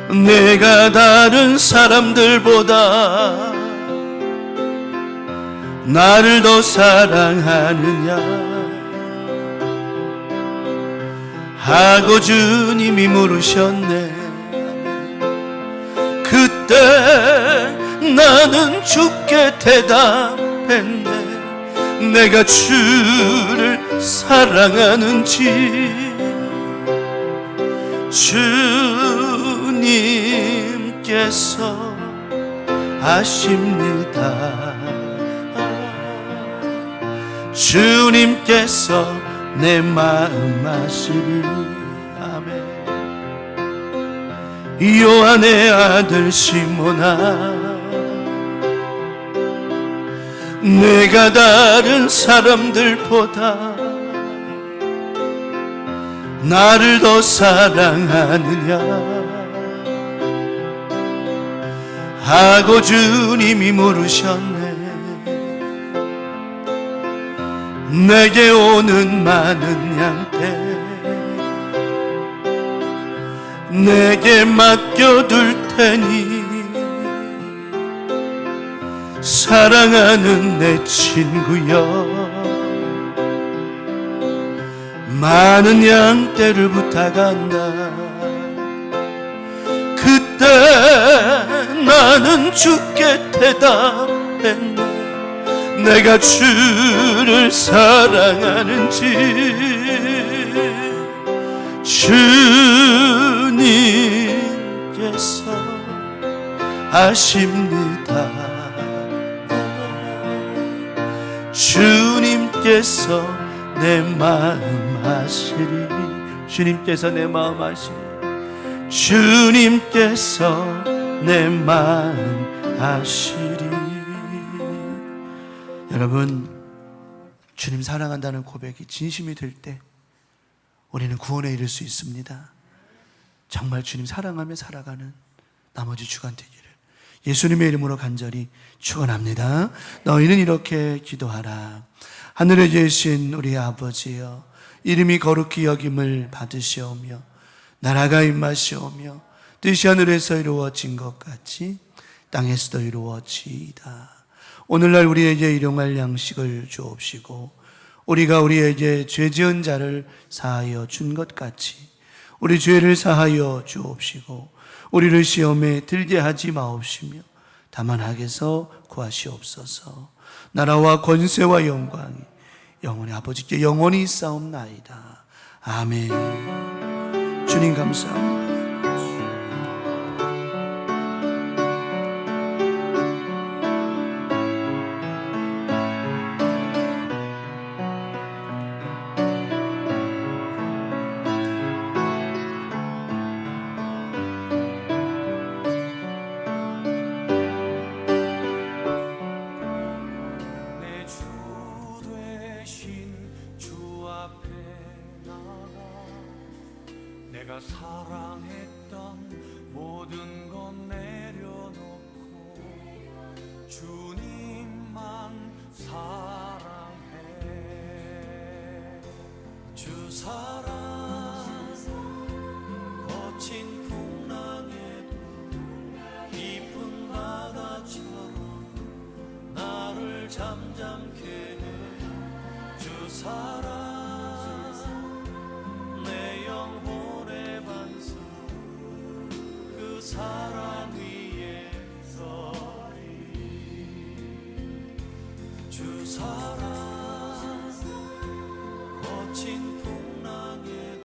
내가 다른 사람들보다 나를 더 사랑하느냐 하고 주님이 물으셨네. 그때 나는 주께 대답했네. 내가 주를 사랑하는지 주님께서 아십니다. 주님께서 내 마음 아시리. 아멘. 요한의 아들 시모나, 내가 다른 사람들보다 나를 더 사랑하느냐 하고 주님이 물으셨네. 내게 오는 많은 양떼 내게 맡겨둘 테니 사랑하는 내 친구여, 많은 양떼를 부탁한다. 그때 나는 주께 대답했네. 내가 주를 사랑하는지 주님께서 아십니다. 주님께서 내 마음 아시리. 주님께서 내 마음 아시리. 주님께서 내 마음 아시리. 여러분, 주님 사랑한다는 고백이 진심이 될 때 우리는 구원에 이를 수 있습니다. 정말 주님 사랑하며 살아가는 나머지 주간 되기를 예수님의 이름으로 간절히 축원합니다. 너희는 이렇게 기도하라. 하늘에 계신 우리 아버지여, 이름이 거룩히 여김을 받으시오며 나라가 임하시오며 뜻이 하늘에서 이루어진 것 같이 땅에서도 이루어지이다. 오늘날 우리에게 일용할 양식을 주옵시고 우리가 우리에게 죄 지은 자를 사하여 준 것 같이 우리 죄를 사하여 주옵시고 우리를 시험에 들게 하지 마옵시며 다만 악에서 구하시옵소서. 나라와 권세와 영광이 영원히 아버지께 영원히 있사옵나이다. 아멘. 주님 감사합니다.